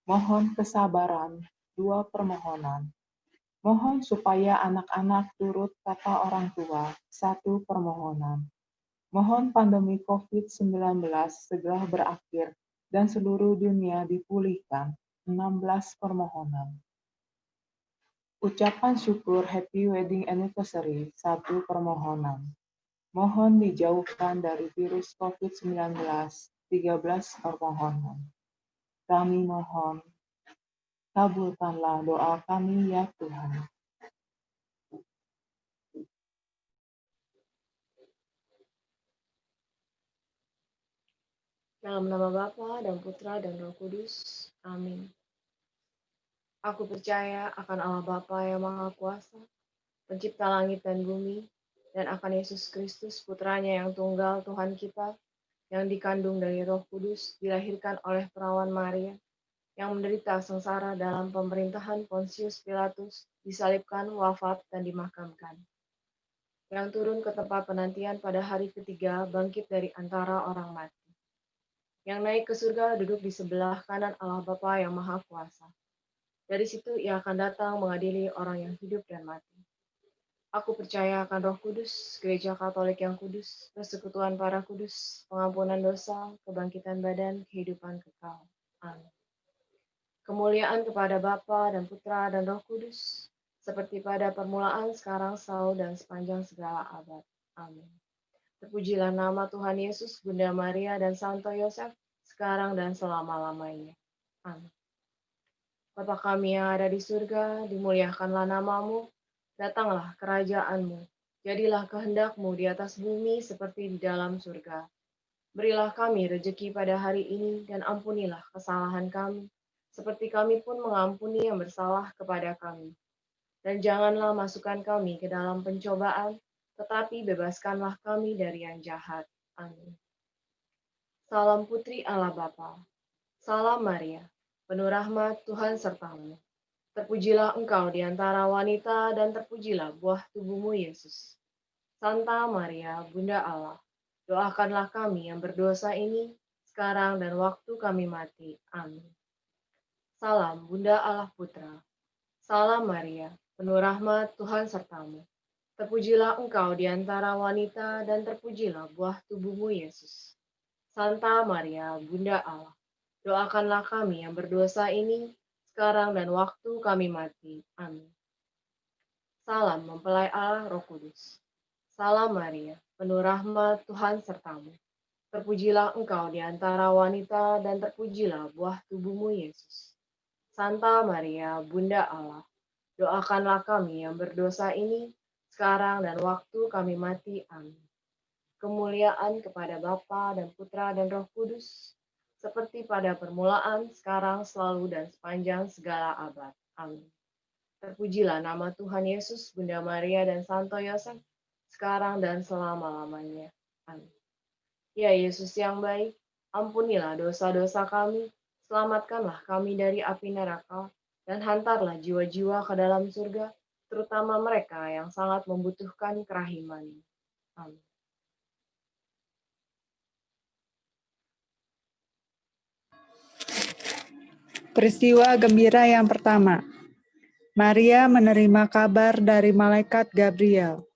Mohon kesabaran. 2 permohonan. Mohon supaya anak-anak turut kata orang tua. 1 permohonan. Mohon pandemi COVID-19 segera berakhir dan seluruh dunia dipulihkan. 16 permohonan. Ucapan syukur Happy Wedding Anniversary. 1 permohonan. Mohon dijauhkan dari virus COVID-19. 13 permohonan. Kami mohon, kabulkanlah doa kami ya Tuhan. Dalam nama Bapa dan Putra dan Roh Kudus. Amin. Aku percaya akan Allah Bapa yang Maha Kuasa, pencipta langit dan bumi, dan akan Yesus Kristus, putranya yang tunggal Tuhan kita, yang dikandung dari Roh Kudus, dilahirkan oleh perawan Maria, yang menderita sengsara dalam pemerintahan Pontius Pilatus, disalibkan, wafat, dan dimakamkan. Yang turun ke tempat penantian pada hari ketiga, bangkit dari antara orang mati. Yang naik ke surga, duduk di sebelah kanan Allah Bapa yang Maha Kuasa. Dari situ ia akan datang mengadili orang yang hidup dan mati. Aku percaya akan Roh Kudus, Gereja Katolik yang kudus, persekutuan para kudus, pengampunan dosa, kebangkitan badan, kehidupan kekal. Amin. Kemuliaan kepada Bapa dan Putra dan Roh Kudus, seperti pada permulaan, sekarang, selalu, dan sepanjang segala abad. Amin. Terpujilah nama Tuhan Yesus, Bunda Maria, dan Santo Yosef, sekarang dan selama-lamanya. Amin. Bapa kami yang ada di surga, dimuliakanlah namamu, datanglah kerajaanmu, jadilah kehendak-mu di atas bumi seperti di dalam surga. Berilah kami rejeki pada hari ini, dan ampunilah kesalahan kami, seperti kami pun mengampuni yang bersalah kepada kami. Dan janganlah masukkan kami ke dalam pencobaan, tetapi bebaskanlah kami dari yang jahat. Amin. Salam Putri Allah Bapa. Salam Maria, penuh rahmat Tuhan sertamu. Terpujilah engkau di antara wanita, dan terpujilah buah tubuhmu, Yesus. Santa Maria, Bunda Allah, doakanlah kami yang berdosa ini, sekarang dan waktu kami mati. Amin. Salam Bunda Allah Putra. Salam Maria, penuh rahmat Tuhan sertamu. Terpujilah engkau di antara wanita, dan terpujilah buah tubuhmu, Yesus. Santa Maria, Bunda Allah, doakanlah kami yang berdosa ini, sekarang dan waktu kami mati. Amin. Salam mempelai Allah Roh Kudus. Salam Maria, penuh rahmat Tuhan sertamu. Terpujilah engkau di antara wanita, dan terpujilah buah tubuhmu, Yesus. Santa Maria, Bunda Allah, doakanlah kami yang berdosa ini, sekarang dan waktu kami mati. Amin. kemuliaan kepada Bapa dan Putra dan Roh Kudus, seperti pada permulaan, sekarang, selalu, dan sepanjang segala abad. Amin. Terpujilah nama Tuhan Yesus, Bunda Maria, dan Santo Yosef, sekarang dan selama-lamanya. Amin. Ya Yesus yang baik, ampunilah dosa-dosa kami, selamatkanlah kami dari api neraka, dan hantarlah jiwa-jiwa ke dalam surga, terutama mereka yang sangat membutuhkan kerahiman. Amin. Peristiwa gembira yang pertama. Maria menerima kabar dari malaikat Gabriel.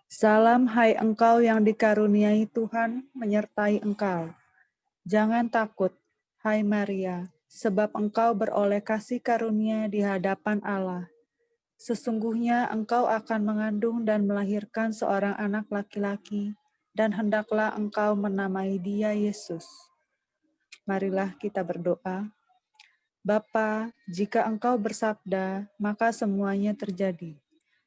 Salam hai engkau yang dikaruniai Tuhan menyertai engkau. Jangan takut, hai Maria, sebab engkau beroleh kasih karunia di hadapan Allah. Sesungguhnya engkau akan mengandung dan melahirkan seorang anak laki-laki, dan hendaklah engkau menamai dia Yesus. Marilah kita berdoa. Bapa, jika engkau bersabda, maka semuanya terjadi.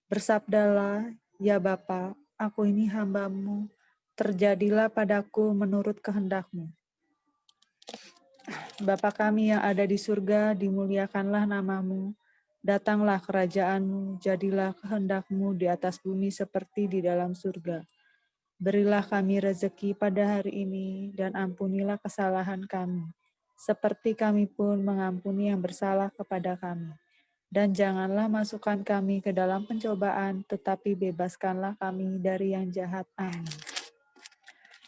Bersabdalah, ya Bapa, aku ini hamba-Mu, terjadilah padaku menurut kehendak-Mu. Bapa kami yang ada di surga, dimuliakanlah nama-Mu, datanglah kerajaan-Mu, jadilah kehendak-Mu di atas bumi seperti di dalam surga. Berilah kami rezeki pada hari ini, dan ampunilah kesalahan kami, seperti kami pun mengampuni yang bersalah kepada kami. Dan janganlah masukkan kami ke dalam pencobaan, tetapi bebaskanlah kami dari yang jahat. Amin.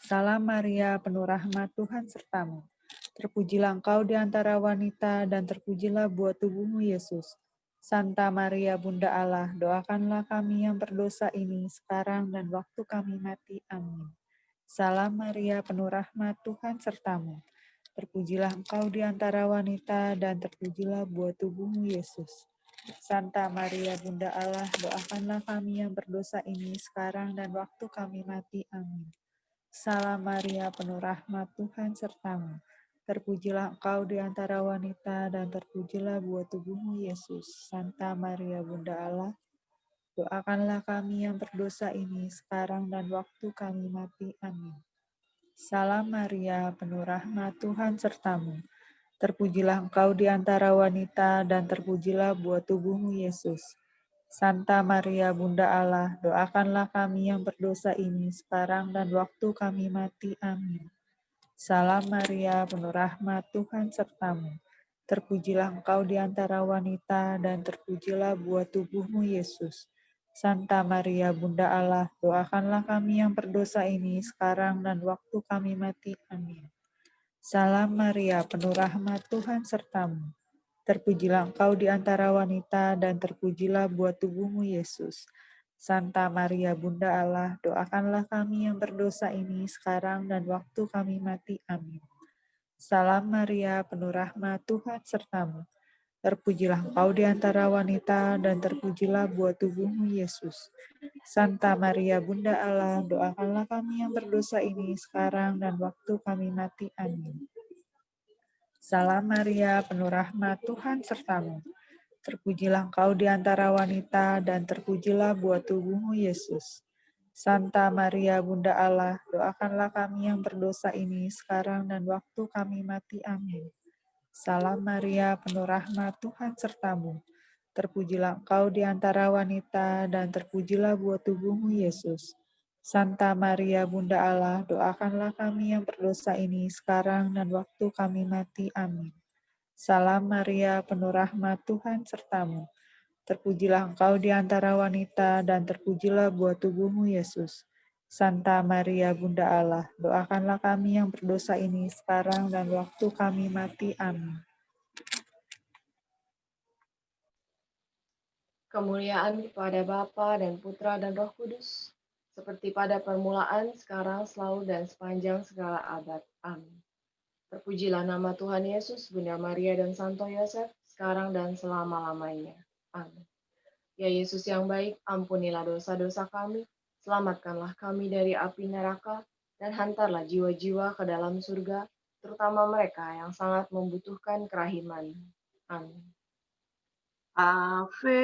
Salam Maria, penuh rahmat, Tuhan sertamu. Terpujilah engkau di antara wanita, dan terpujilah buah tubuhmu, Yesus. Santa Maria, Bunda Allah, doakanlah kami yang berdosa ini, sekarang dan waktu kami mati. Amin. Salam Maria, penuh rahmat, Tuhan sertamu. Terpujilah engkau di antara wanita, dan terpujilah buah tubuhmu, Yesus. Santa Maria, Bunda Allah, doakanlah kami yang berdosa ini, sekarang dan waktu kami mati. Amin. Salam Maria, penuh rahmat, Tuhan sertamu. Terpujilah engkau di antara wanita, dan terpujilah buah tubuhmu, Yesus. Santa Maria, Bunda Allah, doakanlah kami yang berdosa ini, sekarang dan waktu kami mati. Amin. Salam Maria, penuh rahmat, Tuhan sertamu. Terpujilah engkau di antara wanita, dan terpujilah buah tubuhmu, Yesus. Santa Maria, Bunda Allah, doakanlah kami yang berdosa ini, sekarang dan waktu kami mati. Amin. Salam Maria, penuh rahmat, Tuhan sertamu. Terpujilah engkau di antara wanita, dan terpujilah buah tubuhmu, Yesus. Santa Maria, Bunda Allah, doakanlah kami yang berdosa ini, sekarang dan waktu kami mati. Amin. Salam Maria, penuh rahmat, Tuhan sertamu. Terpujilah engkau di antara wanita, dan terpujilah buah tubuhmu, Yesus. Santa Maria, Bunda Allah, doakanlah kami yang berdosa ini, sekarang dan waktu kami mati. Amin. Salam Maria, penuh rahmat, Tuhan sertamu. Terpujilah engkau di antara wanita, dan terpujilah buah tubuhmu, Yesus. Santa Maria, Bunda Allah, doakanlah kami yang berdosa ini, sekarang dan waktu kami mati. Amin. Salam Maria, penuh rahmat, Tuhan sertamu. Terpujilah engkau di antara wanita, dan terpujilah buah tubuhmu, Yesus. Santa Maria, Bunda Allah, doakanlah kami yang berdosa ini, sekarang dan waktu kami mati. Amin. Salam Maria, penuh rahmat, Tuhan sertamu. Terpujilah engkau di antara wanita, dan terpujilah buah tubuhmu, Yesus. Santa Maria, Bunda Allah, doakanlah kami yang berdosa ini, sekarang dan waktu kami mati. Amin. Salam Maria, penuh rahmat, Tuhan sertamu. Terpujilah engkau di antara wanita, dan terpujilah buah tubuhmu, Yesus. Santa Maria, Bunda Allah, doakanlah kami yang berdosa ini, sekarang dan waktu kami mati. Amin. Kemuliaan kepada Bapa dan Putra dan Roh Kudus, seperti pada permulaan, sekarang, selalu, dan sepanjang segala abad. Amin. Terpujilah nama Tuhan Yesus, Bunda Maria, dan Santo Yosef, sekarang dan selama-lamanya. Amin. Ya Yesus yang baik, ampunilah dosa-dosa kami, selamatkanlah kami dari api neraka, dan hantarlah jiwa-jiwa ke dalam surga, terutama mereka yang sangat membutuhkan kerahiman. Amin. Ave,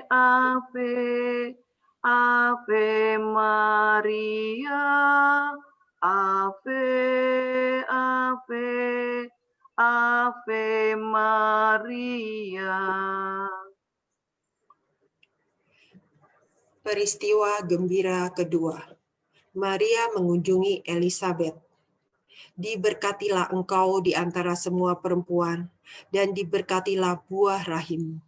Ave, Ave Maria, Ave, Ave, Ave Maria. Peristiwa gembira kedua. Maria mengunjungi Elisabet. Diberkatilah engkau di antara semua perempuan, dan diberkatilah buah rahimmu.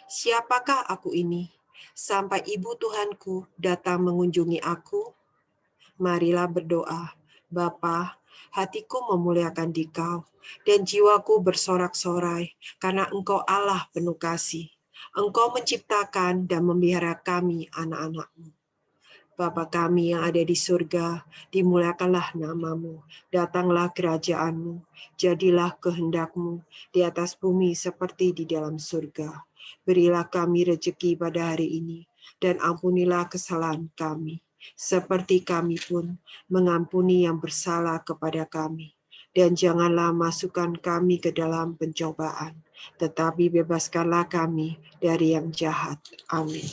Siapakah aku ini, sampai ibu Tuhanku datang mengunjungi aku? Marilah berdoa, Bapa, hatiku memuliakan Dikau, dan jiwaku bersorak-sorai, karena Engkau Allah penuh kasih. Engkau menciptakan dan memelihara kami, anak-anak-Mu. Bapa kami yang ada di surga, dimuliakanlah namamu, datanglah kerajaan-Mu, jadilah kehendak-Mu di atas bumi seperti di dalam surga. Berilah kami rejeki pada hari ini, dan ampunilah kesalahan kami, seperti kami pun mengampuni yang bersalah kepada kami. Dan janganlah masukkan kami ke dalam pencobaan, tetapi bebaskanlah kami dari yang jahat. Amin.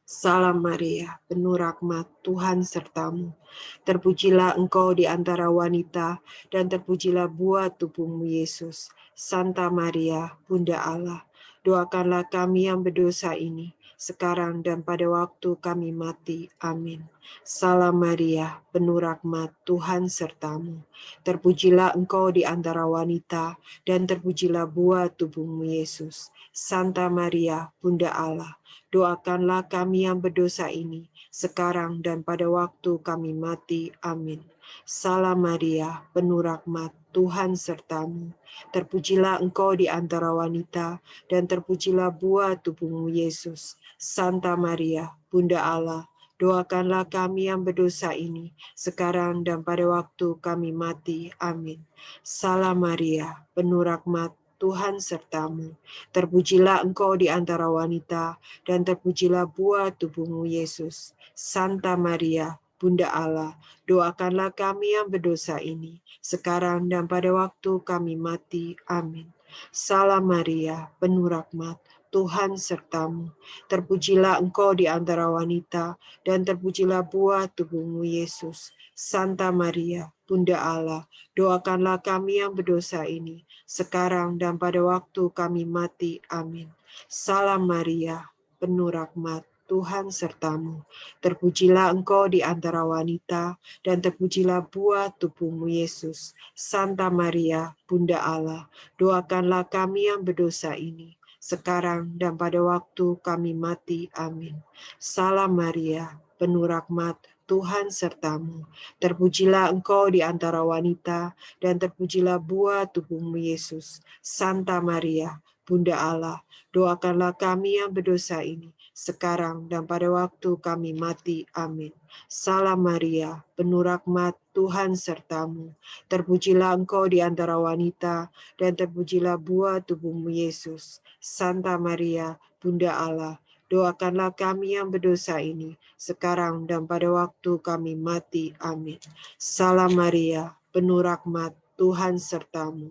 Salam Maria, penuh rahmat, Tuhan sertamu. Terpujilah engkau di antara wanita, dan terpujilah buah tubuhmu Yesus. Santa Maria, Bunda Allah, doakanlah kami yang berdosa ini, sekarang dan pada waktu kami mati. Amin. Salam Maria, penuh rahmat, Tuhan sertamu. Terpujilah engkau di antara wanita, dan terpujilah buah tubuhmu Yesus. Santa Maria, Bunda Allah, doakanlah kami yang berdosa ini, sekarang dan pada waktu kami mati. Amin. Salam Maria, penuh rahmat, Tuhan sertamu. Terpujilah engkau di antara wanita, dan terpujilah buah tubuhmu Yesus. Santa Maria, Bunda Allah, doakanlah kami yang berdosa ini, sekarang dan pada waktu kami mati. Amin. Salam Maria, penuh rahmat, Tuhan sertamu. Terpujilah engkau di antara wanita, dan terpujilah buah tubuhmu Yesus. Santa Maria, Bunda Allah, doakanlah kami yang berdosa ini, sekarang dan pada waktu kami mati. Amin. Salam Maria, penuh rahmat, Tuhan sertamu. Terpujilah engkau di antara wanita, dan terpujilah buah tubuhmu Yesus. Santa Maria, Bunda Allah, doakanlah kami yang berdosa ini, sekarang dan pada waktu kami mati. Amin. Salam Maria, penuh rahmat, Tuhan sertamu. Terpujilah engkau di antara wanita, dan terpujilah buah tubuhmu Yesus. Santa Maria, Bunda Allah, doakanlah kami yang berdosa ini, sekarang dan pada waktu kami mati. Amin. Salam Maria, penuh rahmat, Tuhan sertamu. Terpujilah engkau di antara wanita, dan terpujilah buah tubuhmu Yesus. Santa Maria, Bunda Allah, doakanlah kami yang berdosa ini, sekarang dan pada waktu kami mati. Amin. Salam Maria, penuh rahmat, Tuhan sertamu. Terpujilah engkau di antara wanita, dan terpujilah buah tubuhmu Yesus. Santa Maria, Bunda Allah, doakanlah kami yang berdosa ini, sekarang dan pada waktu kami mati. Amin. Salam Maria, penuh rahmat, Tuhan sertamu.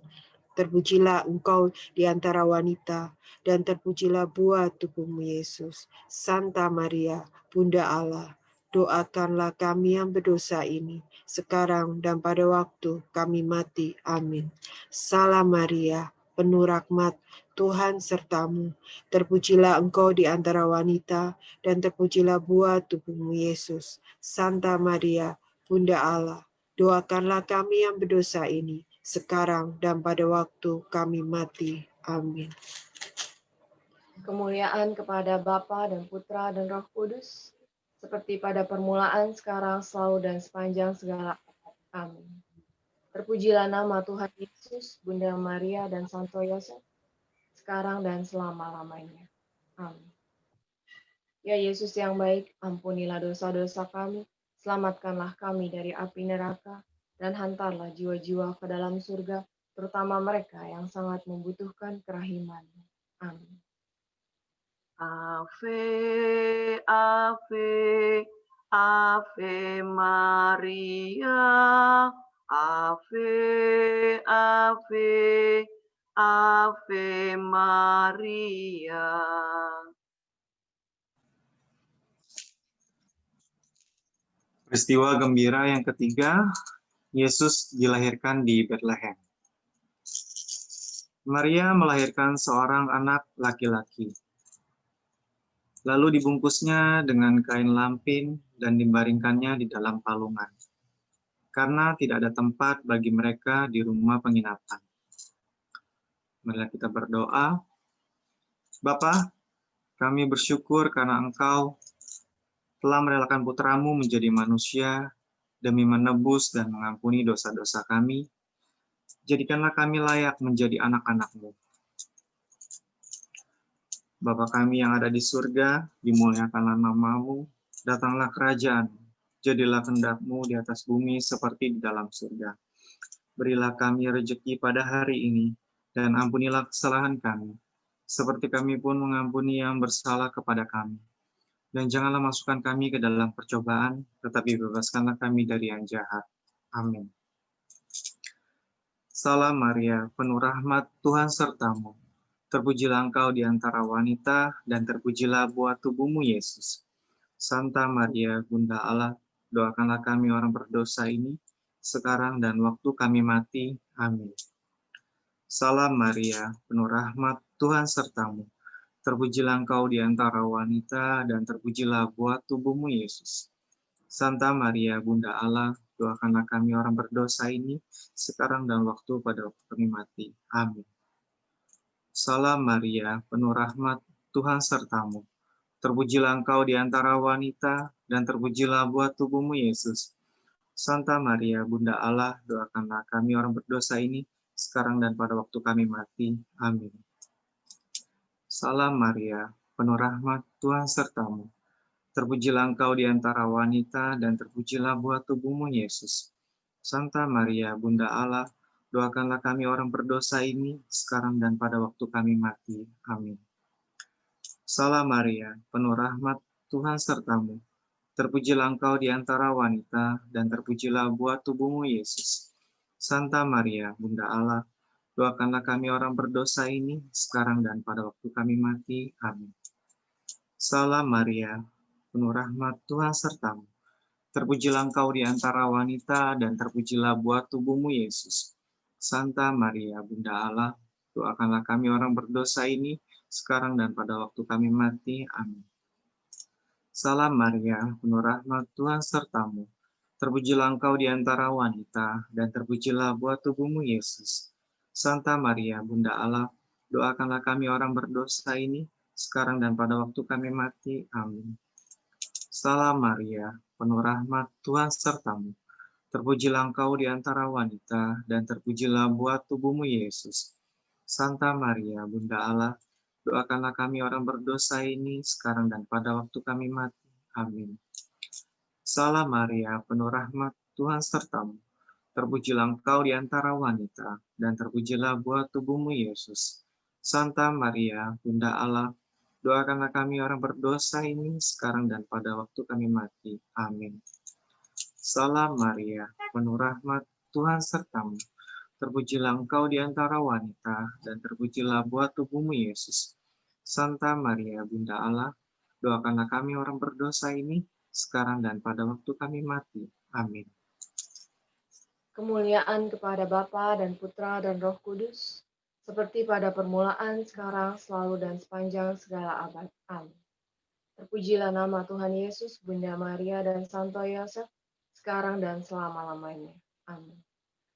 Terpujilah engkau di antara wanita, dan terpujilah buah tubuhmu Yesus. Santa Maria, Bunda Allah, doakanlah kami yang berdosa ini, sekarang dan pada waktu kami mati. Amin. Salam Maria, penuh rahmat, Tuhan sertamu. Terpujilah engkau di antara wanita, dan terpujilah buah tubuhmu Yesus. Santa Maria, Bunda Allah, doakanlah kami yang berdosa ini, sekarang dan pada waktu kami mati. Amin. Kemuliaan kepada Bapa dan Putra dan Roh Kudus, seperti pada permulaan, sekarang, selalu, dan sepanjang segala abad. Amin. Terpujilah nama Tuhan Yesus, Bunda Maria, dan Santo Yosef, sekarang dan selama-lamanya. Amin. Ya Yesus yang baik, ampunilah dosa-dosa kami, selamatkanlah kami dari api neraka, dan hantarlah jiwa-jiwa ke dalam surga, terutama mereka yang sangat membutuhkan kerahiman-Mu. Amin. Ave, Ave, Ave Maria, Ave, Ave, Ave Maria. Peristiwa gembira yang ketiga, Yesus dilahirkan di Betlehem. Maria melahirkan seorang anak laki-laki. Lalu dibungkusnya dengan kain lampin dan dibaringkannya di dalam palungan, karena tidak ada tempat bagi mereka di rumah penginapan. Marilah kita berdoa. Bapa, kami bersyukur karena Engkau telah merelakan putramu menjadi manusia demi menebus dan mengampuni dosa-dosa kami. Jadikanlah kami layak menjadi anak-anak-Mu. Bapa kami yang ada di surga, dimuliakanlah nama-Mu, datanglah kerajaan-Mu, jadilah kehendak-Mu di atas bumi seperti di dalam surga. Berilah kami rezeki pada hari ini, dan ampunilah kesalahan kami, seperti kami pun mengampuni yang bersalah kepada kami. Dan janganlah masukkan kami ke dalam percobaan, tetapi bebaskanlah kami dari yang jahat. Amin. Salam Maria, penuh rahmat, Tuhan sertamu. Terpujilah engkau di antara wanita, dan terpujilah buah tubuhmu, Yesus. Santa Maria, Bunda Allah, doakanlah kami orang berdosa ini, sekarang dan waktu kami mati. Amin. Salam Maria, penuh rahmat, Tuhan sertamu. Terpujilah engkau di antara wanita, dan terpujilah buah tubuhmu, Yesus. Santa Maria, Bunda Allah, doakanlah kami orang berdosa ini, sekarang dan waktu pada waktu kami mati. Amin. Salam Maria, penuh rahmat, Tuhan sertamu. Terpujilah engkau di antara wanita, dan terpujilah buah tubuhmu, Yesus. Santa Maria, Bunda Allah, doakanlah kami orang berdosa ini, sekarang dan pada waktu kami mati. Amin. Salam Maria, penuh rahmat, Tuhan sertamu. Terpujilah engkau di antara wanita, dan terpujilah buah tubuhmu, Yesus. Santa Maria, Bunda Allah, doakanlah kami orang berdosa ini, sekarang dan pada waktu kami mati. Amin. Salam Maria, penuh rahmat, Tuhan sertamu. Terpujilah engkau di antara wanita, dan terpujilah buah tubuhmu, Yesus. Santa Maria, Bunda Allah, doakanlah kami orang berdosa ini, sekarang dan pada waktu kami mati. Amin. Salam Maria, penuh rahmat, Tuhan sertamu. Terpujilah engkau di antara wanita, dan terpujilah buah tubuhmu, Yesus. Santa Maria, Bunda Allah, doakanlah kami orang berdosa ini, sekarang dan pada waktu kami mati. Amin. Salam Maria, penuh rahmat, Tuhan sertamu. Terpujilah engkau di antara wanita, dan terpujilah buah tubuhmu, Yesus. Santa Maria, Bunda Allah, doakanlah kami orang berdosa ini, sekarang dan pada waktu kami mati. Amin. Salam Maria, penuh rahmat, Tuhan sertamu. Terpujilah engkau di antara wanita, dan terpujilah buah tubuhmu, Yesus. Santa Maria, Bunda Allah, doakanlah kami orang berdosa ini, sekarang dan pada waktu kami mati. Amin. Salam Maria, penuh rahmat, Tuhan sertamu. Terpujilah engkau di antara wanita, dan terpujilah buah tubuhmu, Yesus. Santa Maria, Bunda Allah, doakanlah kami orang berdosa ini, sekarang dan pada waktu kami mati. Amin. Salam Maria, penuh rahmat, Tuhan sertamu. Terpujilah engkau di antara wanita, dan terpujilah buah tubuhmu, Yesus. Santa Maria, Bunda Allah, doakanlah kami orang berdosa ini, sekarang dan pada waktu kami mati. Amin. Kemuliaan kepada Bapa dan Putra dan Roh Kudus, seperti pada permulaan, sekarang, selalu, dan sepanjang segala abad. Amin. Terpujilah nama Tuhan Yesus, Bunda Maria, dan Santo Yosef, sekarang dan selama-lamanya. Amin.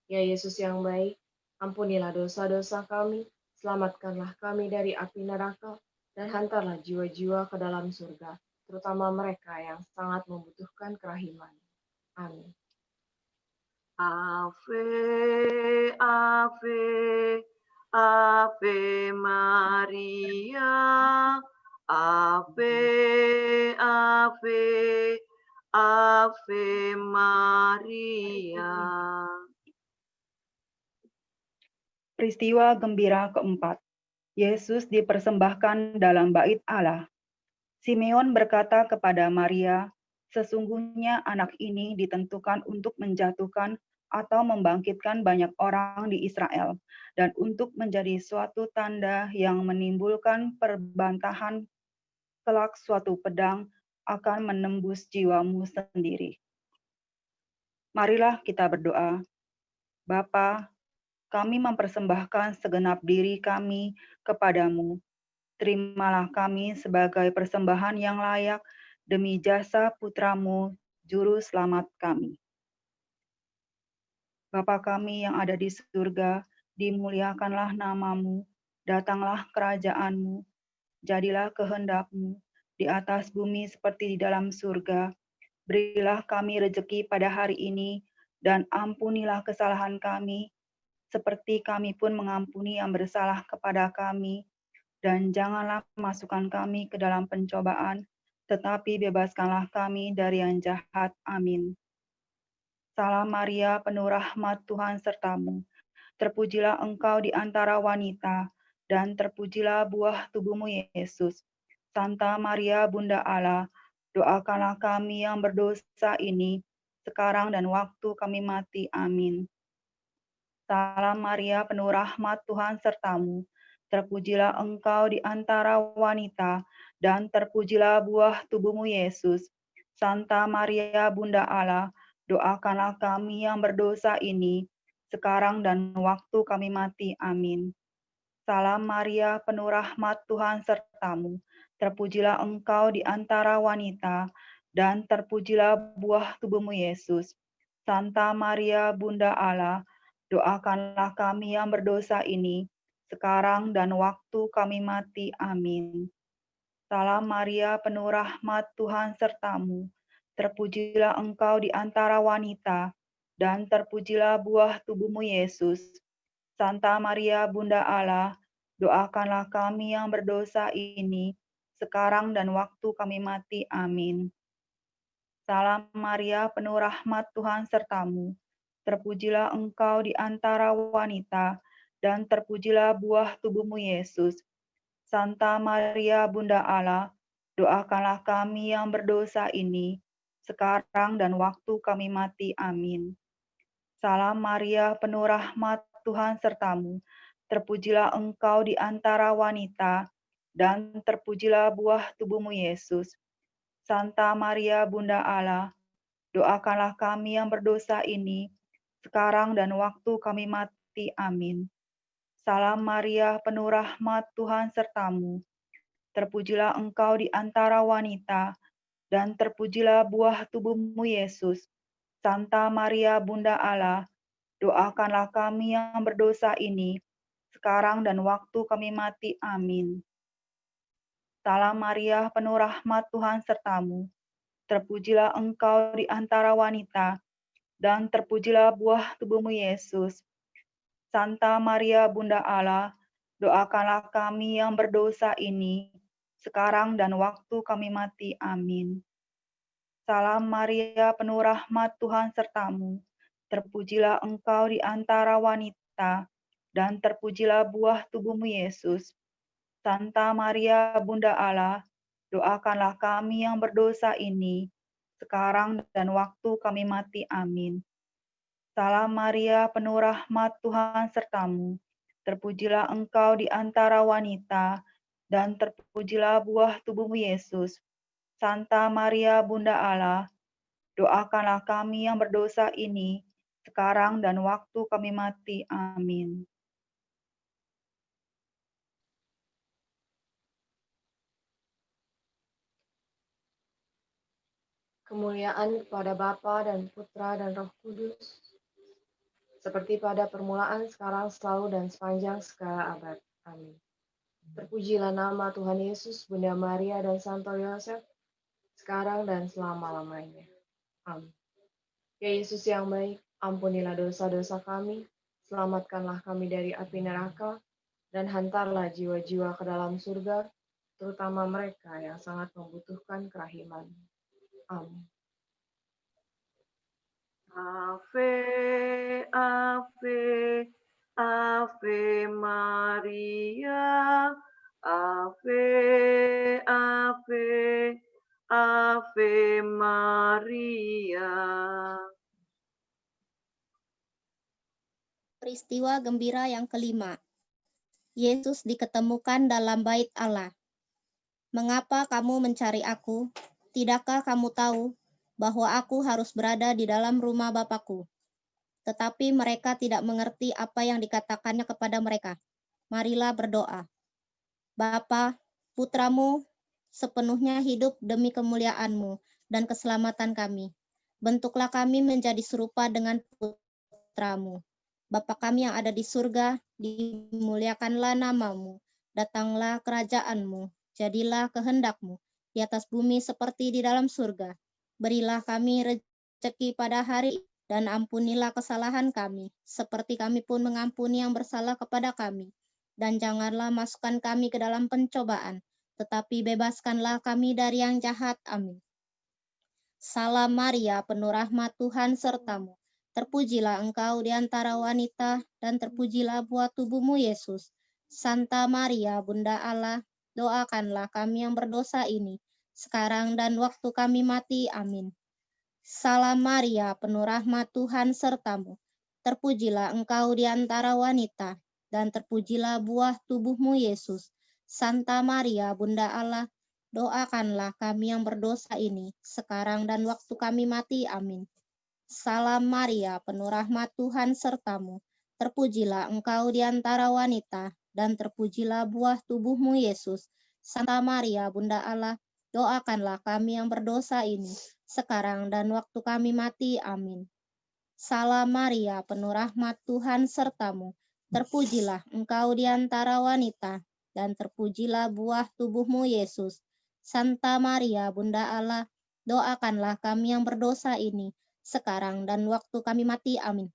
Ya Yesus yang baik, ampunilah dosa-dosa kami, selamatkanlah kami dari api neraka, dan hantarlah jiwa-jiwa ke dalam surga, terutama mereka yang sangat membutuhkan kerahiman. Amin. Ave, Ave, Ave Maria, Ave, Ave, Ave Maria. Peristiwa gembira keempat. Yesus dipersembahkan dalam bait Allah. Simeon berkata kepada Maria, sesungguhnya anak ini ditentukan untuk menjatuhkan atau membangkitkan banyak orang di Israel, dan untuk menjadi suatu tanda yang menimbulkan perbantahan, kelak suatu pedang akan menembus jiwamu sendiri. Marilah kita berdoa. Bapa, kami mempersembahkan segenap diri kami kepadamu. Terimalah kami sebagai persembahan yang layak demi jasa putramu, Juru Selamat kami. Bapa kami yang ada di surga, dimuliakanlah namamu, datanglah kerajaanmu, jadilah kehendakmu di atas bumi seperti di dalam surga. Berilah kami rejeki pada hari ini, dan ampunilah kesalahan kami, seperti kami pun mengampuni yang bersalah kepada kami. Dan janganlah masukkan kami ke dalam pencobaan, tetapi bebaskanlah kami dari yang jahat. Amin. Salam Maria, penuh rahmat, Tuhan sertamu. Terpujilah engkau di antara wanita, dan terpujilah buah tubuhmu, Yesus. Santa Maria, Bunda Allah, doakanlah kami yang berdosa ini, sekarang dan waktu kami mati. Amin. Salam Maria, penuh rahmat, Tuhan sertamu. Terpujilah engkau di antara wanita, dan terpujilah buah tubuhmu, Yesus. Santa Maria, Bunda Allah, doakanlah kami yang berdosa ini, sekarang dan waktu kami mati. Amin. Salam Maria, penuh rahmat, Tuhan sertamu. Terpujilah engkau di antara wanita, dan terpujilah buah tubuhmu, Yesus. Santa Maria, Bunda Allah, doakanlah kami yang berdosa ini, sekarang dan waktu kami mati. Amin. Salam Maria, penuh rahmat, Tuhan sertamu. Terpujilah engkau di antara wanita, dan terpujilah buah tubuhmu, Yesus. Santa Maria, Bunda Allah, doakanlah kami yang berdosa ini, sekarang dan waktu kami mati. Amin. Salam Maria, penuh rahmat, Tuhan sertamu. Terpujilah engkau di antara wanita, dan terpujilah buah tubuhmu, Yesus. Santa Maria, Bunda Allah, doakanlah kami yang berdosa ini, sekarang dan waktu kami mati. Amin. Salam Maria, penuh rahmat, Tuhan sertamu. Terpujilah engkau di antara wanita, dan terpujilah buah tubuhmu, Yesus. Santa Maria, Bunda Allah, doakanlah kami yang berdosa ini, sekarang dan waktu kami mati. Amin. Salam Maria, penuh rahmat, Tuhan sertamu. Terpujilah engkau di antara wanita, dan terpujilah buah tubuhmu, Yesus. Santa Maria, Bunda Allah, doakanlah kami yang berdosa ini, sekarang dan waktu kami mati. Amin. Salam Maria, penuh rahmat, Tuhan sertamu. Terpujilah engkau di antara wanita, dan terpujilah buah tubuhmu, Yesus. Santa Maria, Bunda Allah, doakanlah kami yang berdosa ini, sekarang dan waktu kami mati. Amin. Salam Maria, penuh rahmat, Tuhan sertamu. Terpujilah engkau di antara wanita, dan terpujilah buah tubuhmu, Yesus. Santa Maria, Bunda Allah, doakanlah kami yang berdosa ini, sekarang dan waktu kami mati. Amin. Salam Maria, penuh rahmat, Tuhan sertamu. Terpujilah engkau di antara wanita, dan terpujilah buah tubuhmu, Yesus. Santa Maria, Bunda Allah, doakanlah kami yang berdosa ini, sekarang dan waktu kami mati. Amin. Kemuliaan kepada Bapa dan Putra dan Roh Kudus, seperti pada permulaan, sekarang, selalu, dan sepanjang segala abad. Amin. Terpujilah nama Tuhan Yesus, Bunda Maria, dan Santo Yosef, sekarang dan selama-lamanya. Amin. Ya Yesus yang baik, ampunilah dosa-dosa kami, selamatkanlah kami dari api neraka, dan hantarlah jiwa-jiwa ke dalam surga, terutama mereka yang sangat membutuhkan kerahiman. Amin. Ave, Ave, Ave Maria, Ave, Ave, Ave Maria. Peristiwa gembira yang kelima. Yesus diketemukan dalam bait Allah. Mengapa kamu mencari aku? Tidakkah kamu tahu bahwa aku harus berada di dalam rumah Bapakku. Tetapi mereka tidak mengerti apa yang dikatakannya kepada mereka. Marilah berdoa. Bapa, putramu sepenuhnya hidup demi kemuliaan-Mu dan keselamatan kami. Bentuklah kami menjadi serupa dengan putramu. Bapa kami yang ada di surga, dimuliakanlah nama-Mu. Datanglah kerajaan-Mu, jadilah kehendak-Mu di atas bumi seperti di dalam surga. Berilah kami rezeki pada hari ini, dan ampunilah kesalahan kami, seperti kami pun mengampuni yang bersalah kepada kami. Dan janganlah masukkan kami ke dalam pencobaan, tetapi bebaskanlah kami dari yang jahat. Amin. Salam Maria, penuh rahmat Tuhan sertamu. Terpujilah engkau di antara wanita, dan terpujilah buah tubuhmu Yesus. Santa Maria, Bunda Allah, doakanlah kami yang berdosa ini, sekarang dan waktu kami mati. Amin. Salam Maria, penuh rahmat Tuhan sertamu. Terpujilah engkau di antara wanita, dan terpujilah buah tubuhmu Yesus. Santa Maria, Bunda Allah, doakanlah kami yang berdosa ini, sekarang dan waktu kami mati. Amin. Salam Maria, penuh rahmat Tuhan sertamu. Terpujilah engkau di antara wanita, dan terpujilah buah tubuhmu Yesus. Santa Maria, Bunda Allah, doakanlah kami yang berdosa ini, sekarang dan waktu kami mati. Amin. Salam Maria, penuh rahmat Tuhan sertamu. Terpujilah engkau di antara wanita, dan terpujilah buah tubuhmu Yesus. Santa Maria, Bunda Allah, doakanlah kami yang berdosa ini, sekarang dan waktu kami mati. Amin.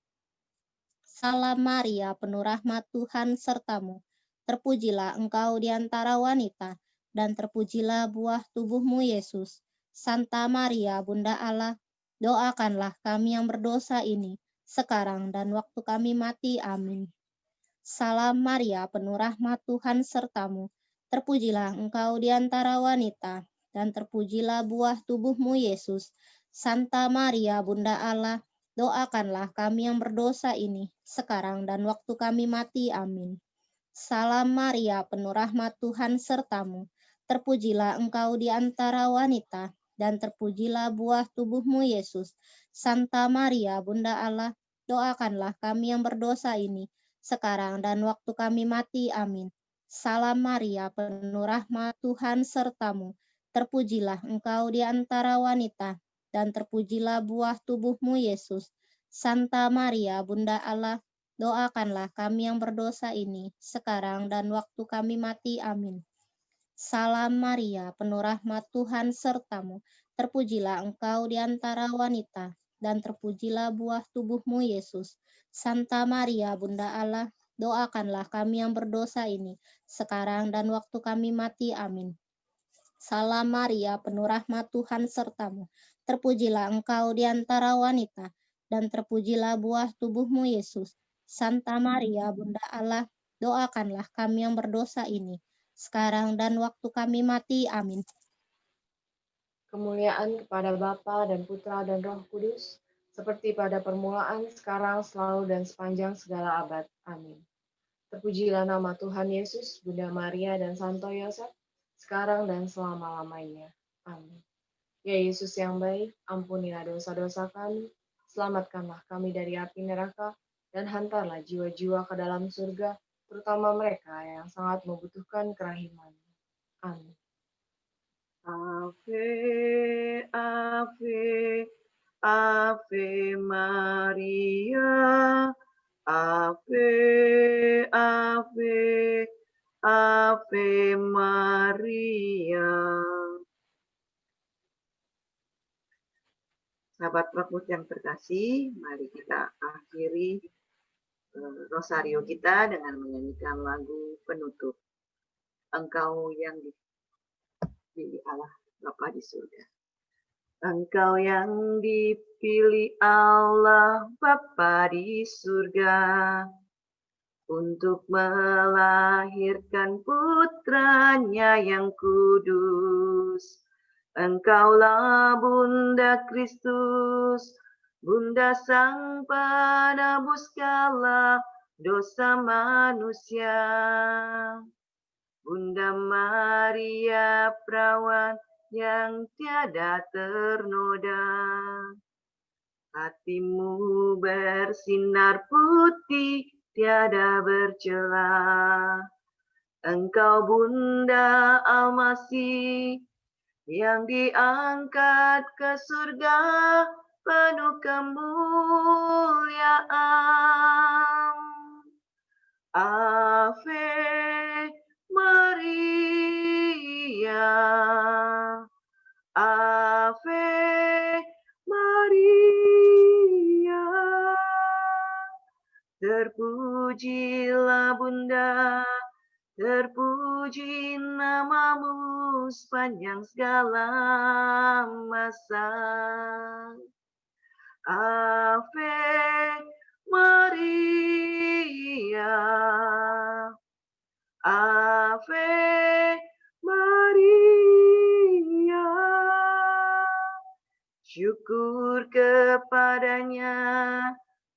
Salam Maria, penuh rahmat Tuhan sertamu. Terpujilah engkau di antara wanita, dan terpujilah buah tubuhmu Yesus. Santa Maria, Bunda Allah, doakanlah kami yang berdosa ini, sekarang dan waktu kami mati. Amin. Salam Maria, penuh rahmat Tuhan sertamu. Terpujilah engkau di antara wanita, dan terpujilah buah tubuhmu Yesus. Santa Maria, Bunda Allah, doakanlah kami yang berdosa ini, sekarang dan waktu kami mati. Amin. Salam Maria, penuh rahmat Tuhan sertamu. Terpujilah engkau di antara wanita, dan terpujilah buah tubuhmu Yesus. Santa Maria, Bunda Allah, doakanlah kami yang berdosa ini, sekarang dan waktu kami mati. Amin. Salam Maria, penuh rahmat Tuhan sertamu. Terpujilah engkau di antara wanita, dan terpujilah buah tubuhmu Yesus. Santa Maria, Bunda Allah, doakanlah kami yang berdosa ini, sekarang dan waktu kami mati. Amin. Salam Maria, penuh rahmat Tuhan sertamu. Terpujilah engkau di antara wanita, dan terpujilah buah tubuhmu Yesus. Santa Maria, Bunda Allah, doakanlah kami yang berdosa ini, sekarang dan waktu kami mati. Amin. Salam Maria, penuh rahmat Tuhan sertamu. Terpujilah engkau di antara wanita, dan terpujilah buah tubuhmu Yesus. Santa Maria, Bunda Allah, doakanlah kami yang berdosa ini, sekarang dan waktu kami mati. Amin. Kemuliaan kepada Bapa dan Putra dan Roh Kudus, seperti pada permulaan, sekarang, selalu, dan sepanjang segala abad. Amin. Terpujilah nama Tuhan Yesus, Bunda Maria, dan Santo Yosef, sekarang dan selama-lamanya. Amin. Ya Yesus yang baik, ampunilah dosa-dosa kami, selamatkanlah kami dari api neraka, dan hantarlah jiwa-jiwa ke dalam surga, terutama mereka yang sangat membutuhkan kerahiman-Mu. Amin. Ave, Ave, Ave Maria, Ave, Ave, Ave Maria. Sahabat Prokmus yang terkasih, mari kita akhiri rosario kita dengan menyanyikan lagu penutup. Engkau yang dipilih Allah Bapa di surga. Engkau yang dipilih Allah Bapa di surga untuk melahirkan putranya yang kudus. Engkaulah Bunda Kristus, Bunda Sang Penebus segala dosa manusia. Bunda Maria, perawan yang tiada ternoda. Hatimu bersinar putih, tiada bercela. Engkau Bunda Almasih, yang diangkat ke surga, penuh kemuliaan. Ave Maria, Ave Maria. Terpujilah Bunda, terpuji namamu sepanjang segala masa. Ave Maria, Ave Maria. Syukur kepadanya,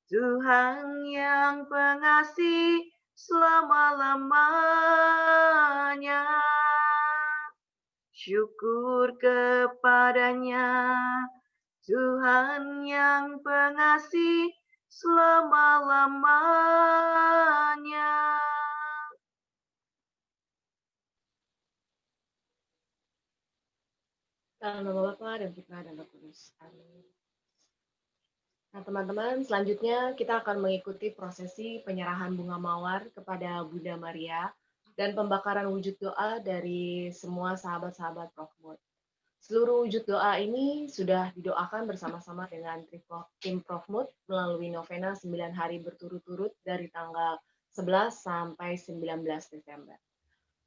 Tuhan yang pengasih selama-lamanya. Syukur kepadanya, Tuhan yang pengasih selama-lamanya. Dalam nama Bapa dan Putra dan Roh Kudus. Amin. Nah, teman-teman, selanjutnya kita akan mengikuti prosesi penyerahan bunga mawar kepada Bunda Maria dan pembakaran wujud doa dari semua sahabat-sahabat Prof Mut. Seluruh wujud doa ini sudah didoakan bersama-sama dengan tim Prof Mut melalui novena 9 hari berturut-turut dari tanggal 11 sampai 19 Desember.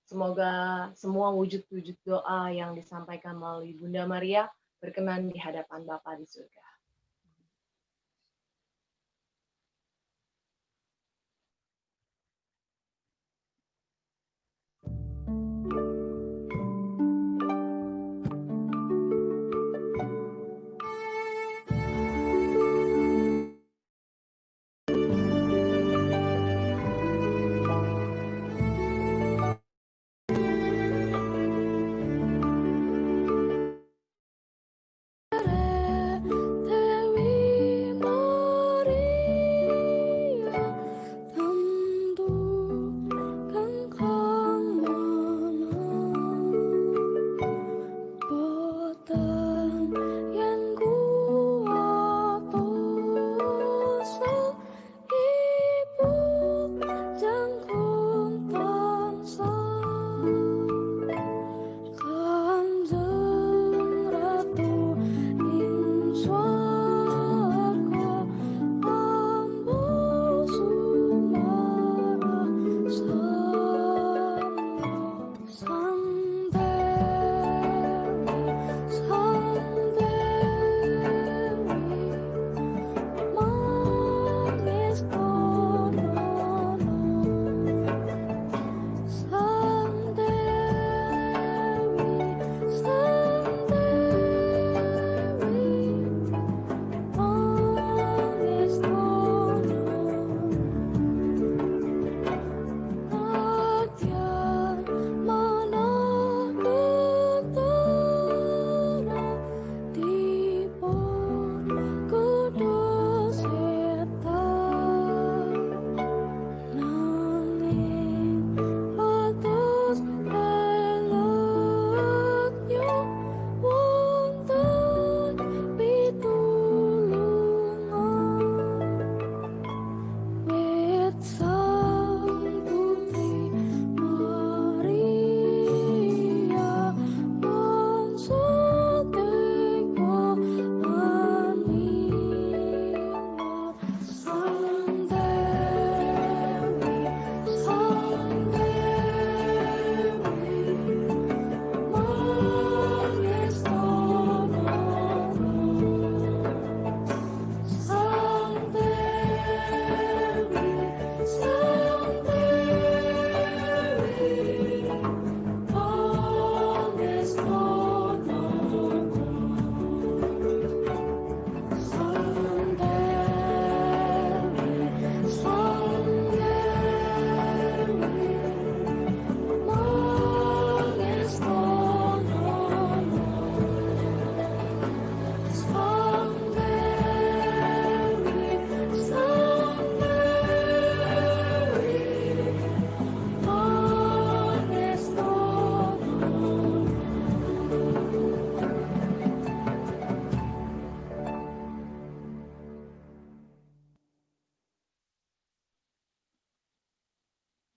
Semoga semua wujud-wujud doa yang disampaikan melalui Bunda Maria berkenan di hadapan Bapa di surga.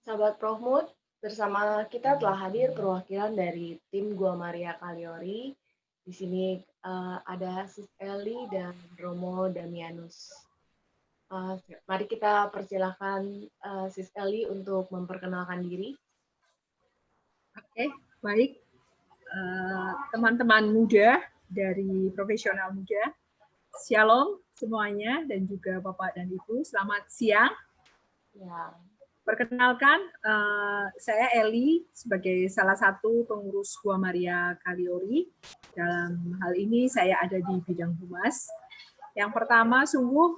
Sahabat Profmood, bersama kita telah hadir perwakilan dari tim Gua Maria Kaliori. Di sini ada Sis Eli dan Romo Damianus. Mari kita persilahkan Sis Eli untuk memperkenalkan diri. Oke, baik. Teman-teman muda dari Profesional Muda, Shalom semuanya dan juga Bapak dan Ibu, selamat siang. Ya. Perkenalkan, saya Eli sebagai salah satu pengurus Gua Maria Kaliori. Dalam hal ini saya ada di bidang humas. Yang pertama, sungguh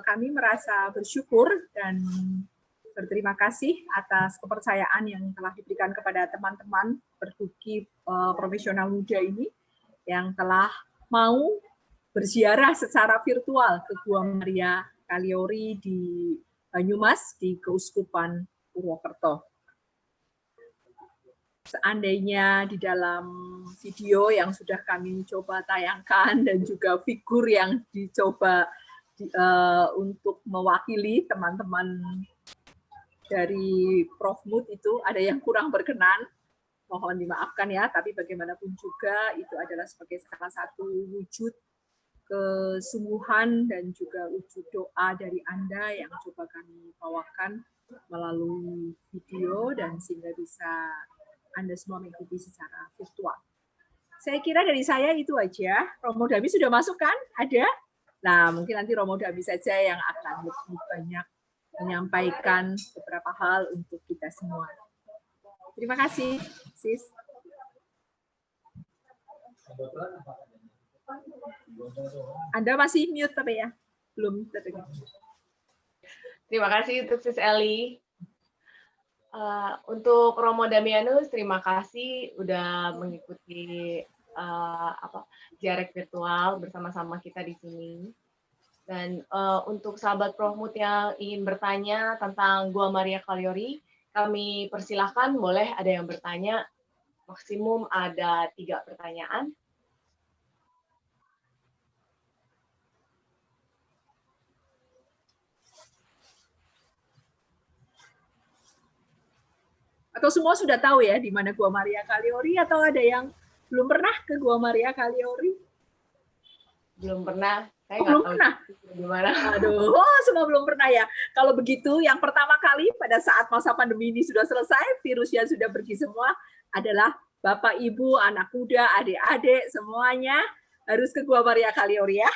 kami merasa bersyukur dan berterima kasih atas kepercayaan yang telah diberikan kepada teman-teman Pertuki Profesional Muda ini yang telah mau berziarah secara virtual ke Gua Maria Kaliori di Banyumas di Keuskupan Purwokerto. Seandainya di dalam video yang sudah kami coba tayangkan dan juga figur yang dicoba untuk mewakili teman-teman dari Profmood itu ada yang kurang berkenan, mohon dimaafkan ya, tapi bagaimanapun juga itu adalah sebagai salah satu wujud kesungguhan dan juga wujud doa dari Anda yang coba kami bawakan melalui video dan sehingga bisa Anda semua mengikuti secara virtual. Saya kira dari saya itu aja. Romo Dami sudah masuk kan? Ada? Nah, mungkin nanti Romo Dami saja yang akan lebih banyak menyampaikan beberapa hal untuk kita semua. Terima kasih, Sis. Anda masih mute tapi ya, belum terdengar. Terima kasih untuk Sis Eli. Untuk Romo Damianus, terima kasih udah mengikuti jarak virtual bersama-sama kita di sini. Dan untuk sahabat Profmood yang ingin bertanya tentang Gua Maria Kaliori, kami persilahkan, boleh ada yang bertanya. Maksimum ada 3 pertanyaan. Atau semua sudah tahu ya di mana Gua Maria Kaliori, atau ada yang belum pernah ke Gua Maria Kaliori? Belum pernah. Saya belum pernah. Gimana? Aduh, semua belum pernah ya. Kalau begitu, yang pertama kali pada saat masa pandemi ini sudah selesai, virusnya sudah pergi semua, adalah Bapak, Ibu, anak muda, adik-adik, semuanya harus ke Gua Maria Kaliori ya.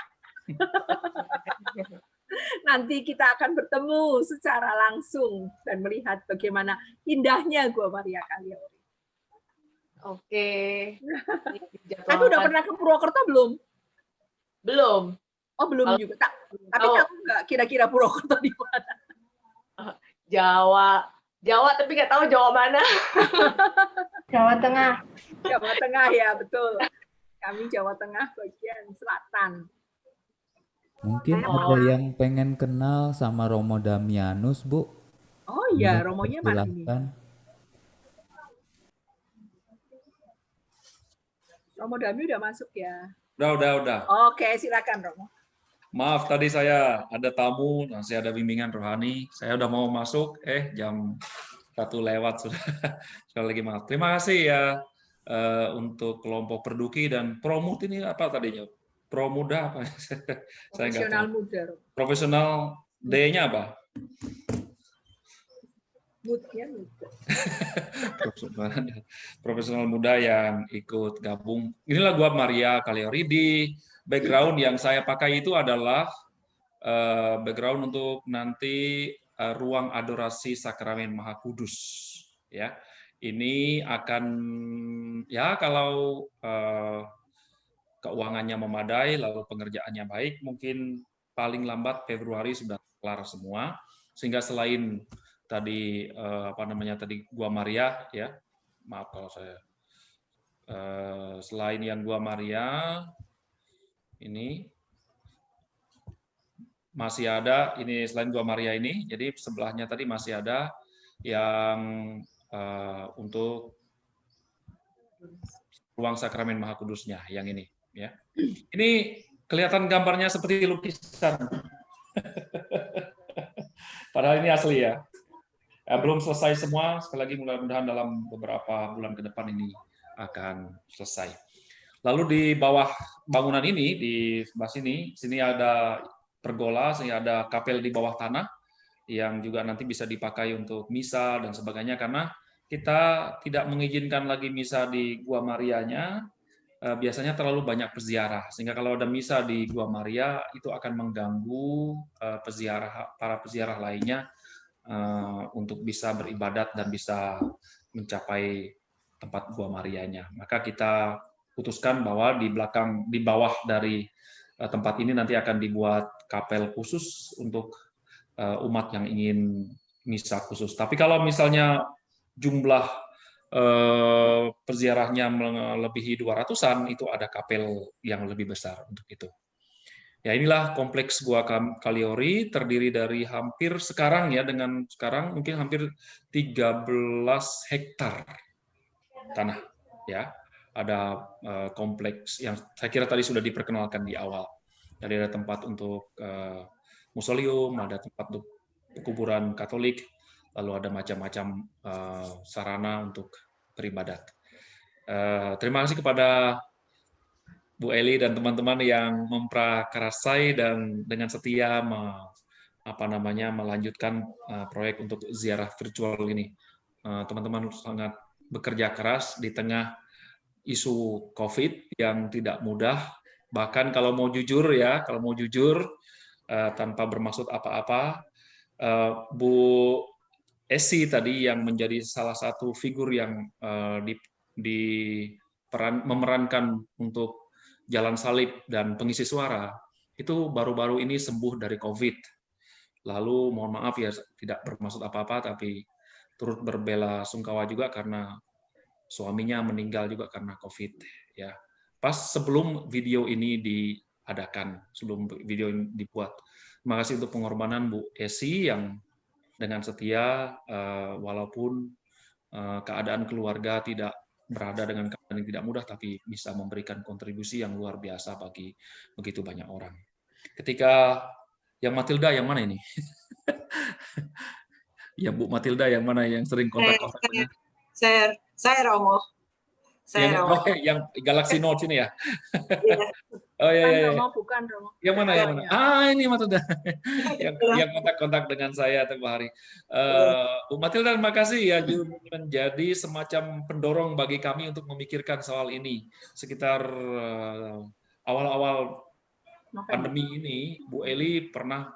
Nanti kita akan bertemu secara langsung dan melihat bagaimana indahnya Gua Maria Kaliori. Oke. Tapi udah pernah ke Purwokerto belum? Belum. Oh, belum juga. Tapi tahu nggak kira-kira Purwokerto di mana? Jawa, tapi nggak tahu Jawa mana. Jawa Tengah. Jawa Tengah ya, betul. Kami Jawa Tengah bagian selatan. Mungkin ada yang pengen kenal sama Romo Damianus, Bu. Oh iya, Romonya mana ini? Romo Dami udah masuk ya? Udah. Oke, silakan Romo. Maaf, tadi saya ada tamu, saya ada bimbingan rohani. Saya udah mau masuk, jam 1 lewat sudah. Sekali lagi maaf. Terima kasih ya untuk kelompok Perduki dan Promut ini apa tadinya? Promuda apa? Saya nggak tahu. Muda. Profesional D-nya apa? Profesional muda yang ikut gabung. Inilah Gua Maria Kaliori. Di background yang saya pakai itu adalah background untuk nanti ruang adorasi sakramen Maha Kudus. Ya, ini akan ya kalau keuangannya memadai, lalu pengerjaannya baik, mungkin paling lambat Februari sudah kelar semua. Sehingga selain tadi tadi Gua Maria ya, maaf kalau saya selain yang Gua Maria ini masih ada ini selain Gua Maria ini, jadi sebelahnya tadi masih ada yang untuk ruang sakramen Maha Kudusnya yang ini. Ya, ini kelihatan gambarnya seperti lukisan. Padahal ini asli ya. Belum selesai semua, sekali lagi mudah-mudahan dalam beberapa bulan ke depan ini akan selesai. Lalu di bawah bangunan ini, di sebelah sini ada pergola, sehingga ada kapel di bawah tanah yang juga nanti bisa dipakai untuk misa dan sebagainya, karena kita tidak mengizinkan lagi misa di Gua Marianya, biasanya terlalu banyak peziarah, sehingga kalau ada misa di Gua Maria itu akan mengganggu para peziarah lainnya untuk bisa beribadat dan bisa mencapai tempat Gua Marianya. Maka kita putuskan bahwa di bawah dari tempat ini nanti akan dibuat kapel khusus untuk umat yang ingin misa khusus. Tapi kalau misalnya jumlah peziarahnya melebihi 200-an, itu ada kapel yang lebih besar untuk itu. Ya, inilah kompleks Gua Kaliori, terdiri dari hampir sekarang mungkin hampir 13 hektar tanah. Ya, ada kompleks yang saya kira tadi sudah diperkenalkan di awal. Jadi ada tempat untuk mausoleum, ada tempat untuk kuburan Katolik, lalu ada macam-macam sarana untuk beribadat. Terima kasih kepada Bu Eli dan teman-teman yang memprakarsai dan dengan setia melanjutkan proyek untuk ziarah virtual ini. Teman-teman sangat bekerja keras di tengah isu COVID yang tidak mudah. Bahkan kalau mau jujur tanpa bermaksud apa-apa, Bu Esi tadi yang menjadi salah satu figur yang memerankan untuk Jalan Salib dan pengisi suara, itu baru-baru ini sembuh dari COVID. Lalu mohon maaf ya, tidak bermaksud apa-apa, tapi turut berbela sungkawa juga karena suaminya meninggal juga karena COVID. Ya, pas sebelum video ini diadakan, sebelum video ini dibuat. Terima kasih untuk pengorbanan Bu Esi yang dengan setia, walaupun keadaan keluarga tidak berada dengan keadaan yang tidak mudah, tapi bisa memberikan kontribusi yang luar biasa bagi begitu banyak orang. Ketika yang Matilda yang mana ini? Ya Bu Matilda yang mana yang sering kontak-kontak? Saya Romo. Yang Galaxy Note ini ya? Iya. Oh iya. Romo, bukan Romo. Yang mana? Ini Matilda. yang kontak-kontak dengan saya tempoh hari. Bu Matilda, terima kasih ya, menjadi semacam pendorong bagi kami untuk memikirkan soal ini. Sekitar awal-awal pandemi ini, Bu Eli pernah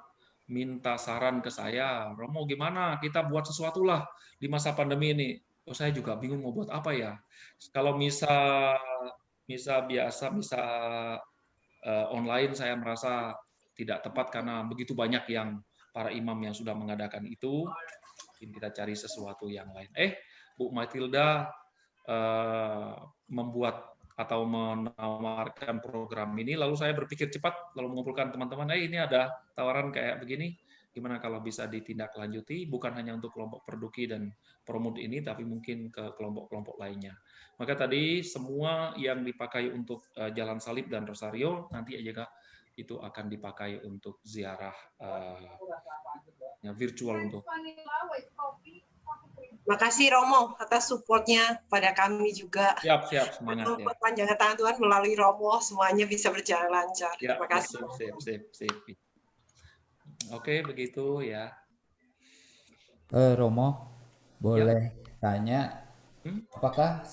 minta saran ke saya, Romo gimana kita buat sesuatu lah di masa pandemi ini. Oh, saya juga bingung mau buat apa ya. Kalau misa biasa, misa online saya merasa tidak tepat karena begitu banyak yang para imam yang sudah mengadakan itu. Mungkin kita cari sesuatu yang lain. Bu Matilda membuat atau menawarkan program ini, lalu saya berpikir cepat, lalu mengumpulkan teman-teman, ini ada tawaran kayak begini, gimana kalau bisa ditindaklanjuti, bukan hanya untuk kelompok Perduki dan Promut ini, tapi mungkin ke kelompok-kelompok lainnya. Maka tadi semua yang dipakai untuk Jalan Salib dan Rosario, nanti aja itu akan dipakai untuk ziarah virtual untuk. Makasih Romo atas supportnya pada kami juga. Siap, semangat ya. Panjangan tangan Tuhan melalui Romo semuanya bisa berjalan lancar. Ya, terima kasih. Sip. Oke, begitu ya. Romo, boleh tanya, apakah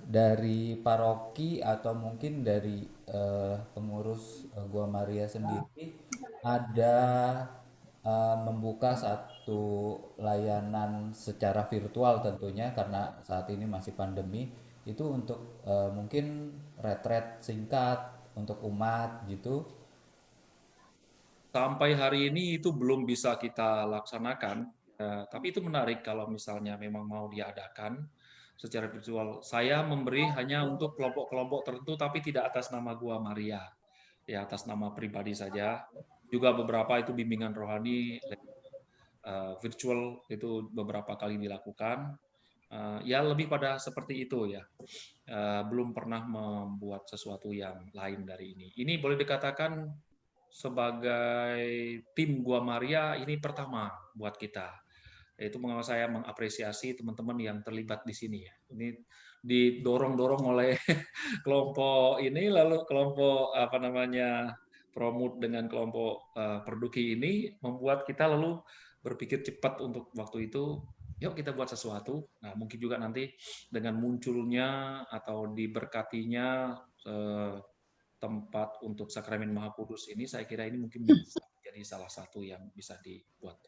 dari paroki atau mungkin dari pengurus Gua Maria sendiri ada membuka satu layanan secara virtual tentunya karena saat ini masih pandemi, itu untuk mungkin retret singkat untuk umat gitu? Sampai hari ini itu belum bisa kita laksanakan, tapi itu menarik kalau misalnya memang mau diadakan secara virtual. Saya memberi hanya untuk kelompok-kelompok tertentu, tapi tidak atas nama Gua Maria, ya atas nama pribadi saja. Juga beberapa itu bimbingan rohani virtual itu beberapa kali dilakukan. Ya lebih pada seperti itu ya. Belum pernah membuat sesuatu yang lain dari ini. Ini boleh dikatakan sebagai tim Gua Maria ini pertama buat kita. Yaitu mengapa saya mengapresiasi teman-teman yang terlibat di sini ya. Ini didorong-dorong oleh kelompok ini, lalu kelompok apa namanya promote dengan kelompok Perduki ini membuat kita lalu berpikir cepat untuk waktu itu, yuk kita buat sesuatu. Nah mungkin juga nanti dengan munculnya atau diberkatinya tempat untuk Sakramen Maha Kudus ini, saya kira ini mungkin bisa jadi salah satu yang bisa dibuat.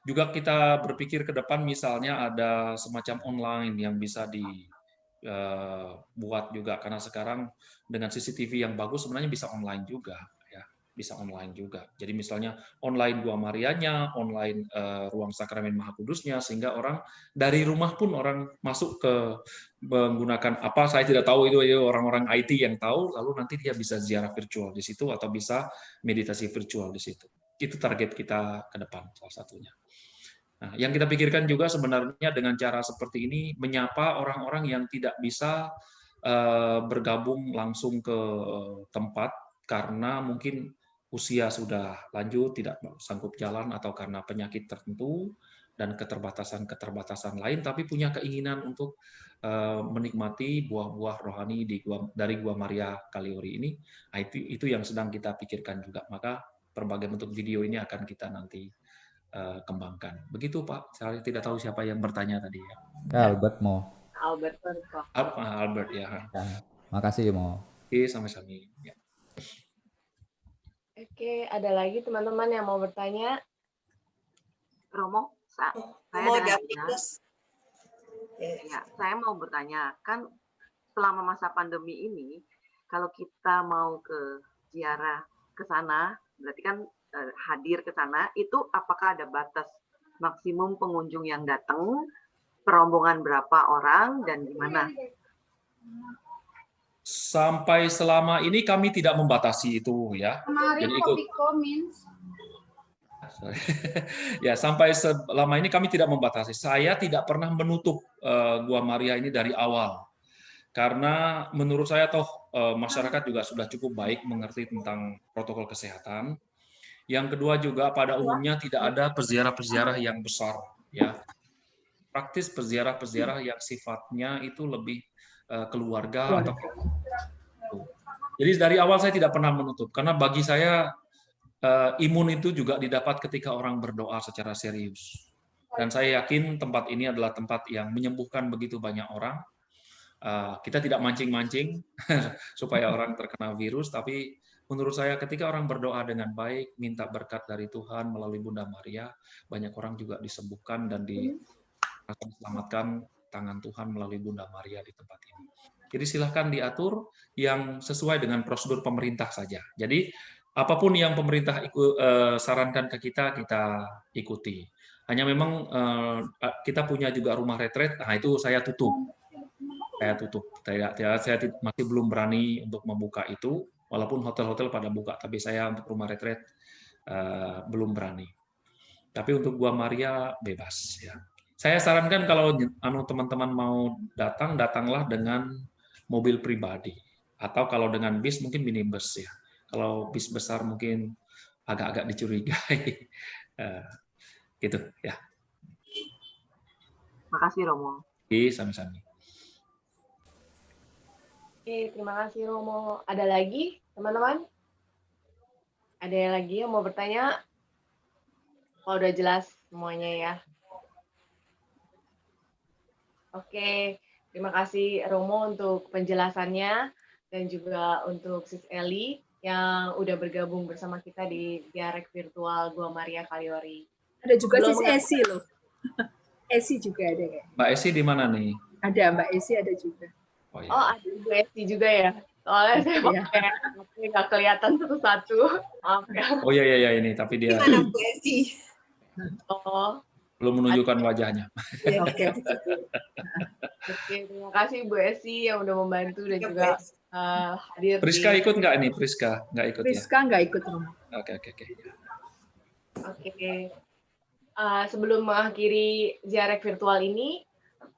Juga kita berpikir ke depan misalnya ada semacam online yang bisa dibuat juga, karena sekarang dengan CCTV yang bagus sebenarnya bisa online juga ya, bisa online juga. Jadi misalnya online Gua Marianya, online ruang Sakramen Maha Kudusnya, sehingga orang dari rumah pun orang masuk ke menggunakan apa saya tidak tahu, itu orang-orang IT yang tahu, lalu nanti dia bisa ziarah virtual di situ atau bisa meditasi virtual di situ. Itu target kita ke depan salah satunya. Nah, yang kita pikirkan juga sebenarnya dengan cara seperti ini menyapa orang-orang yang tidak bisa bergabung langsung ke tempat karena mungkin usia sudah lanjut, tidak sanggup jalan atau karena penyakit tertentu dan keterbatasan-keterbatasan lain, tapi punya keinginan untuk menikmati buah-buah rohani dari Gua Maria Kaliori ini. Nah, itu yang sedang kita pikirkan juga. Maka berbagai bentuk video ini akan kita nanti kembangkan. Begitu Pak, saya tidak tahu siapa yang bertanya tadi ya. Albert Mo. Albert. Albert ya. Makasih Mo. Oke, sama-sama. Ya. Oke, ada lagi teman-teman yang mau bertanya? Romo, saya mau bertanya, kan selama masa pandemi ini, kalau kita mau ke ziarah ke sana, berarti kan hadir ke sana, itu apakah ada batas maksimum pengunjung yang datang, perombongan berapa orang, dan gimana? Sampai selama ini kami tidak membatasi itu ya. Jadi ikut. Ya, sampai selama ini kami tidak membatasi. Saya tidak pernah menutup Gua Maria ini dari awal. Karena menurut saya toh masyarakat juga sudah cukup baik mengerti tentang protokol kesehatan. Yang kedua juga pada umumnya tidak ada peziarah-peziarah yang besar ya. Praktis peziarah-peziarah yang sifatnya itu lebih keluarga atau jadi dari awal saya tidak pernah menutup karena bagi saya imun itu juga didapat ketika orang berdoa secara serius. Dan saya yakin tempat ini adalah tempat yang menyembuhkan begitu banyak orang. Kita tidak mancing-mancing supaya orang terkena virus, tapi menurut saya ketika orang berdoa dengan baik, minta berkat dari Tuhan melalui Bunda Maria, banyak orang juga disembuhkan dan diselamatkan tangan Tuhan melalui Bunda Maria di tempat ini. Jadi silahkan diatur yang sesuai dengan prosedur pemerintah saja. Jadi apapun yang pemerintah sarankan ke kita, kita ikuti. Hanya memang kita punya juga rumah retret, nah itu saya tutup. Saya masih belum berani untuk membuka itu, walaupun hotel-hotel pada buka, tapi saya untuk rumah retret belum berani. Tapi untuk Gua Maria bebas ya. Saya sarankan kalau teman-teman mau datang, datanglah dengan mobil pribadi, atau kalau dengan bis mungkin minibus ya. Kalau bis besar mungkin agak-agak dicurigai, gitu ya. Makasih Romo. Sami-sami. Oke, terima kasih Romo. Ada lagi, teman-teman? Ada yang lagi yang mau bertanya? Kalau udah jelas semuanya ya. Oke, terima kasih Romo untuk penjelasannya dan juga untuk Sis Eli yang udah bergabung bersama kita di Diarek Virtual Gua Maria Kaliori. Ada juga Sis Esi loh. Esi juga ada kayak. Mbak Esi di mana nih? Ada, Mbak Esi ada juga. Oh, ada Bu Esi juga ya. Soalnya saya pakai nggak kelihatan satu-satu. Maaf ya. Oh iya ini, tapi dia Gimana Bu Esi? belum menunjukkan wajahnya. Oke, terima kasih Bu Esi yang udah membantu dan juga hadir. Priska ikut nggak ini? Priska nggak ikut Priska ya? nggak ikut Romo. Oke. Sebelum mengakhiri ziarah virtual ini,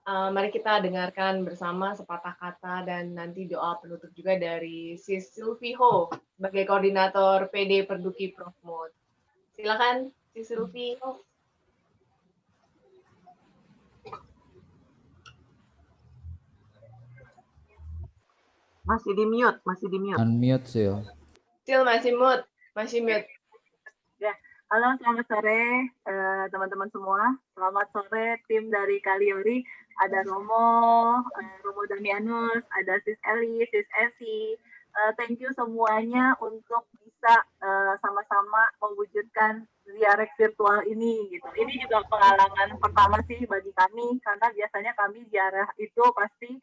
mari kita dengarkan bersama sepatah kata dan nanti doa penutup juga dari Sis Sylvie Ho sebagai koordinator PD Perduki Profmood. Silakan Sis Sylvie Ho. Masih di mute, masih di mute. Unmute, Sil. Sil masih mute, masih mute. Ya, halo selamat sore teman-teman semua. Selamat sore tim dari Kaliori. Ada Romo Damianus, ada Sis Eli, Sis Esi. Thank you semuanya untuk bisa sama-sama mewujudkan ziarah virtual ini gitu. Ini juga pengalaman pertama sih bagi kami karena biasanya kami ziarah itu pasti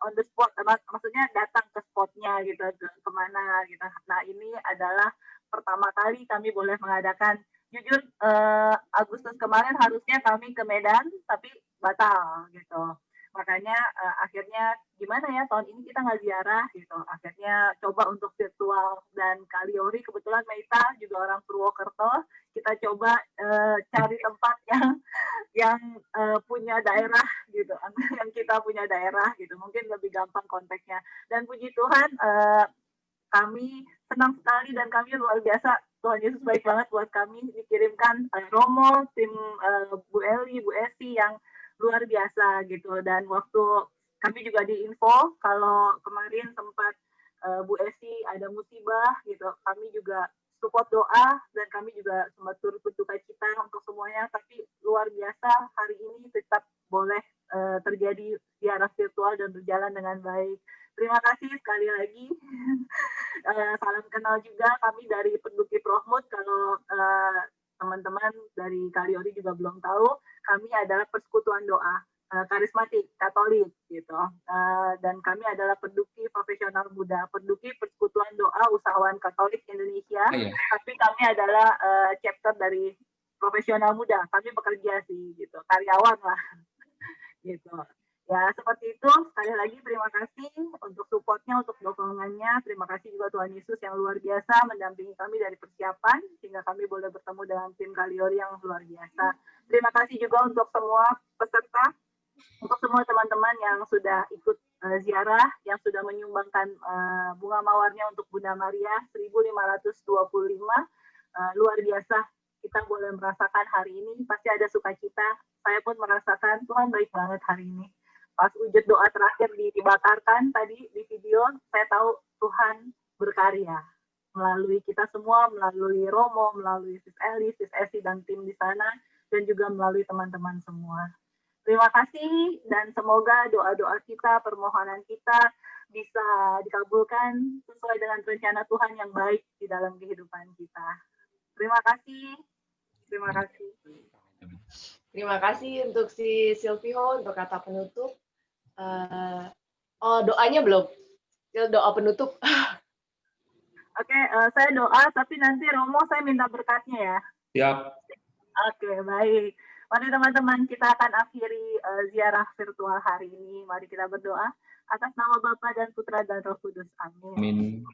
on the spot, maksudnya datang ke spotnya gitu, kemana gitu. Nah ini adalah pertama kali kami boleh mengadakan. Jujur Agustus kemarin harusnya kami ke Medan tapi batal gitu. Makanya akhirnya gimana ya tahun ini kita nggak ziarah gitu. Akhirnya coba untuk virtual dan Kaliori kebetulan Meita juga orang Purwokerto. Kita coba cari tempat yang punya daerah gitu, yang kita punya daerah gitu. Mungkin lebih gampang konteksnya. Dan puji Tuhan kami senang sekali dan kami luar biasa. Tuhan Yesus baik banget buat kami, dikirimkan Romo, tim Bu Eli, Bu Esi yang luar biasa gitu. Dan waktu kami juga diinfo kalau kemarin sempat Bu Esi ada musibah gitu, kami juga support doa dan kami juga sempat turut berduka cita untuk semuanya. Tapi luar biasa hari ini tetap boleh terjadi ziarah virtual dan berjalan dengan baik. Terima kasih sekali lagi. Salam kenal juga kami dari Penduki Prohmut. Kalau teman-teman dari Kaliori juga belum tahu, kami adalah persekutuan doa karismatik Katolik gitu. Dan kami adalah penduki profesional muda, penduki persekutuan doa usahawan Katolik Indonesia. Tapi kami adalah chapter dari profesional muda. Kami bekerja sih gitu, karyawan lah gitu. Ya, seperti itu. Sekali lagi terima kasih untuk supportnya, untuk dukungannya. Terima kasih juga Tuhan Yesus yang luar biasa mendampingi kami dari persiapan sehingga kami boleh bertemu dengan tim Kaliori yang luar biasa. Terima kasih juga untuk semua peserta, untuk semua teman-teman yang sudah ikut ziarah, yang sudah menyumbangkan bunga mawarnya untuk Bunda Maria 1525. Luar biasa. Kita boleh merasakan hari ini, pasti ada sukacita. Saya pun merasakan Tuhan baik banget hari ini. Pas wujud doa terakhir dibakarkan tadi di video, saya tahu Tuhan berkarya melalui kita semua, melalui Romo, melalui Sis Eli, Sis Esi, dan tim di sana, dan juga melalui teman-teman semua. Terima kasih, dan semoga doa-doa kita, permohonan kita bisa dikabulkan sesuai dengan rencana Tuhan yang baik di dalam kehidupan kita. Terima kasih. Terima kasih. Terima kasih untuk si Silvio untuk kata penutup. Doanya belum? Doa penutup. Oke, saya doa, tapi nanti Romo saya minta berkatnya ya. Siap. Oke, baik. Mari teman-teman, kita akan akhiri ziarah virtual hari ini. Mari kita berdoa atas nama Bapa dan Putra dan Roh Kudus. Amin. Amin.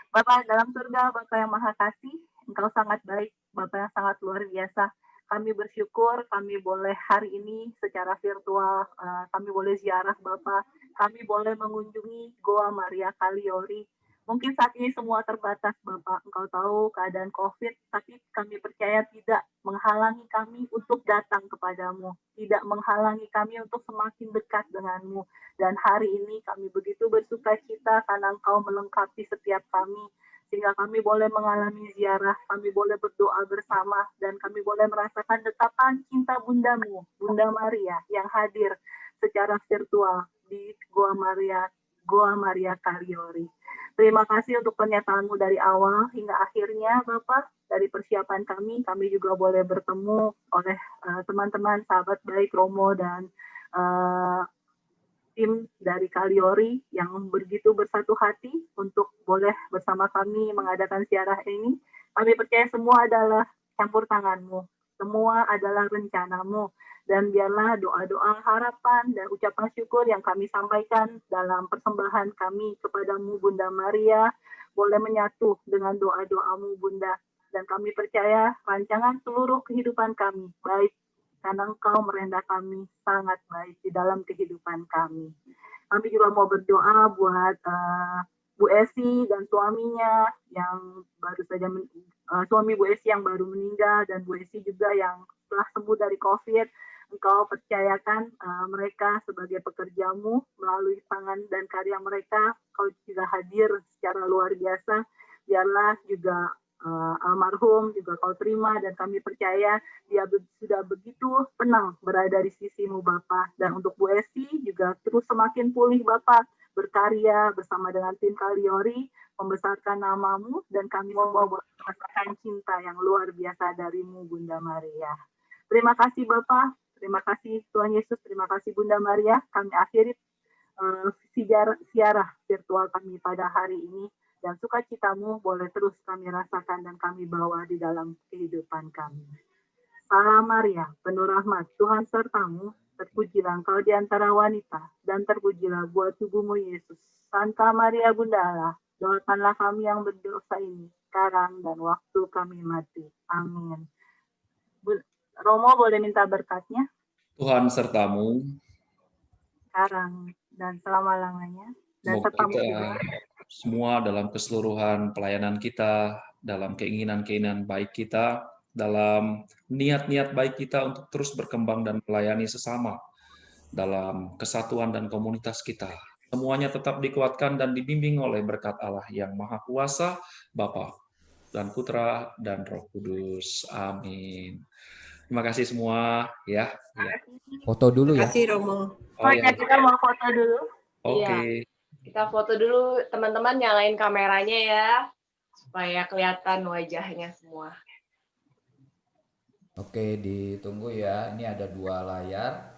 Bapa dalam surga, Bapa yang Maha Kasih, Engkau sangat baik, Bapa yang sangat luar biasa. Kami bersyukur kami boleh hari ini secara virtual, kami boleh ziarah Bapa, kami boleh mengunjungi Goa Maria Kaliori. Mungkin saat ini semua terbatas Bapak, Engkau tahu keadaan COVID, tapi kami percaya tidak menghalangi kami untuk datang kepadamu, tidak menghalangi kami untuk semakin dekat denganmu. Dan hari ini kami begitu bersuka cita karena Engkau melengkapi setiap kami, sehingga kami boleh mengalami ziarah, kami boleh berdoa bersama, dan kami boleh merasakan dekapan cinta Bundamu, Bunda Maria, yang hadir secara virtual di Goa Maria Kaliori. Terima kasih untuk pernyataan-Mu dari awal hingga akhirnya, Bapak. Dari persiapan kami juga boleh bertemu oleh teman-teman, sahabat baik Romo dan tim dari Kaliori yang begitu bersatu hati untuk boleh bersama kami mengadakan ziarah ini. Kami percaya semua adalah campur tangan-Mu, semua adalah rencana-Mu, dan biarlah doa-doa harapan dan ucapan syukur yang kami sampaikan dalam persembahan kami kepadamu Bunda Maria boleh menyatu dengan doa-doa-Mu Bunda, dan kami percaya rancangan seluruh kehidupan kami baik karena Engkau merendah kami sangat baik di dalam kehidupan kami. Kami juga mau berdoa buat Bu Esi dan suaminya yang baru saja suami Bu Esi yang baru meninggal, dan Bu Esi juga yang telah sembuh dari COVID. Engkau percayakan mereka sebagai pekerjamu melalui tangan dan karya mereka. Kau juga hadir secara luar biasa. Biarlah juga almarhum juga kau terima, dan kami percaya dia sudah begitu tenang berada di sisimu Bapa. Dan untuk Bu Esi juga terus semakin pulih Bapa, berkarya bersama dengan tim Kaliori, membesarkan namamu, dan kami semua merasakan cinta yang luar biasa darimu Bunda Maria. Terima kasih Bapak, terima kasih Tuhan Yesus, terima kasih Bunda Maria. Kami akhiri siarah virtual kami pada hari ini, dan sukacitamu boleh terus kami rasakan dan kami bawa di dalam kehidupan kami. Salam Maria, penuh rahmat, Tuhan sertamu, terpujilah engkau di antara wanita, dan terpujilah buah tubuhmu Yesus. Santa Maria Bunda Allah, doakanlah kami yang berdosa ini, sekarang dan waktu kami mati. Amin. Romo boleh minta berkatnya? Tuhan sertamu, Sekarang dan selama-lamanya. Dan semoga sertamu kita juga. semua dalam keseluruhan pelayanan kita, dalam keinginan-keinginan baik kita, dalam niat-niat baik kita untuk terus berkembang dan melayani sesama dalam kesatuan dan komunitas kita. Semuanya tetap dikuatkan dan dibimbing oleh berkat Allah yang Maha Kuasa, Bapa dan Putra dan Roh Kudus. Amin. Terima kasih semua ya. Foto dulu ya. Terima kasih Romo. Oh ya. Kita mau foto dulu. Oke. Iya. Kita foto dulu, teman-teman nyalain kameranya ya, supaya kelihatan wajahnya semua. Oke, ditunggu ya. Ini ada 2 layar.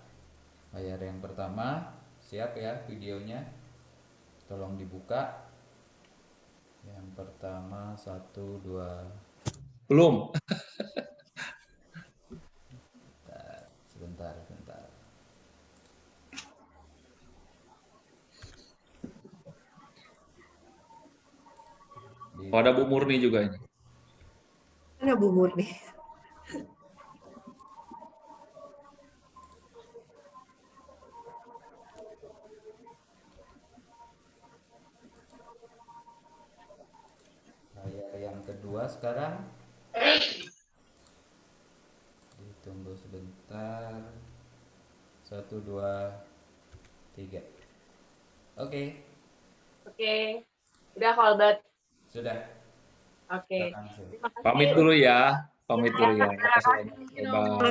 Layar yang pertama, siap ya videonya. Tolong dibuka. Yang pertama 1, 2. Belum. Sebentar. Oh, ada Bu Murni juga ini. Mana Bu Murni? Layar yang kedua sekarang. Ditunggu sebentar. 1, 2, 3. Oke. Udah Kolbat. Sudah. Oke. Pamit dulu ya. Terima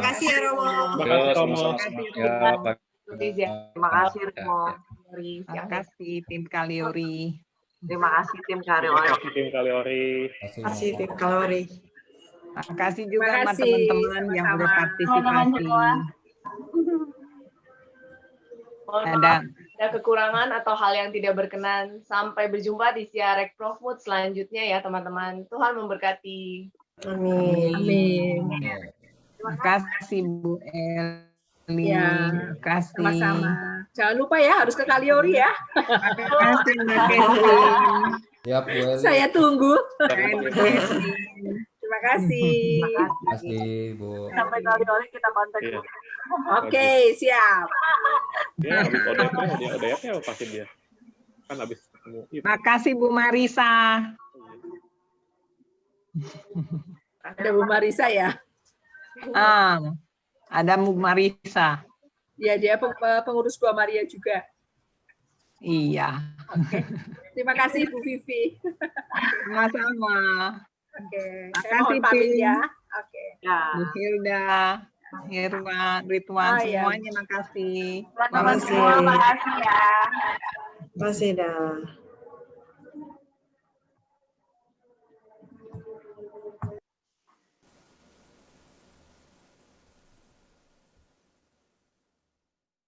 kasih ya Romo. Terima kasih Romo. Terima kasih tim Kaliori. Terima kasih tim Kaliori. Terima kasih juga sama kasih, teman-teman yang udah partisipasi. Ada kekurangan atau hal yang tidak berkenan. Sampai berjumpa di Siarek Profmood selanjutnya ya teman-teman. Tuhan memberkati. Amin. Terima kasih Bu Eli. Ya, Terima kasih. sama-sama. Jangan lupa ya, harus ke Kaliori ya. Terima kasih Mbak Kevin. Siap, Bu Eli. Saya tunggu. Terima kasih. Terima kasih, Bu. Sampai Kaliori kita kontak. Oke, siap. Dia habis ODF-nya pasti dia. Kan habis ketemu itu. Makasih Bu Marisa. Ada Bu Marisa ya? Ada Bu Marisa. Ya, dia pengurus Gua Maria juga. Iya. Oke. Terima kasih Bu Vivi. Sama-sama. Oke. Terima Saya mohon kasih pamit Tim. ya. Oke. Bu Hilda, Irwan, Ridwan, Oh, ya. semuanya makasih. Makasih. Makasih ya. Makasih dah.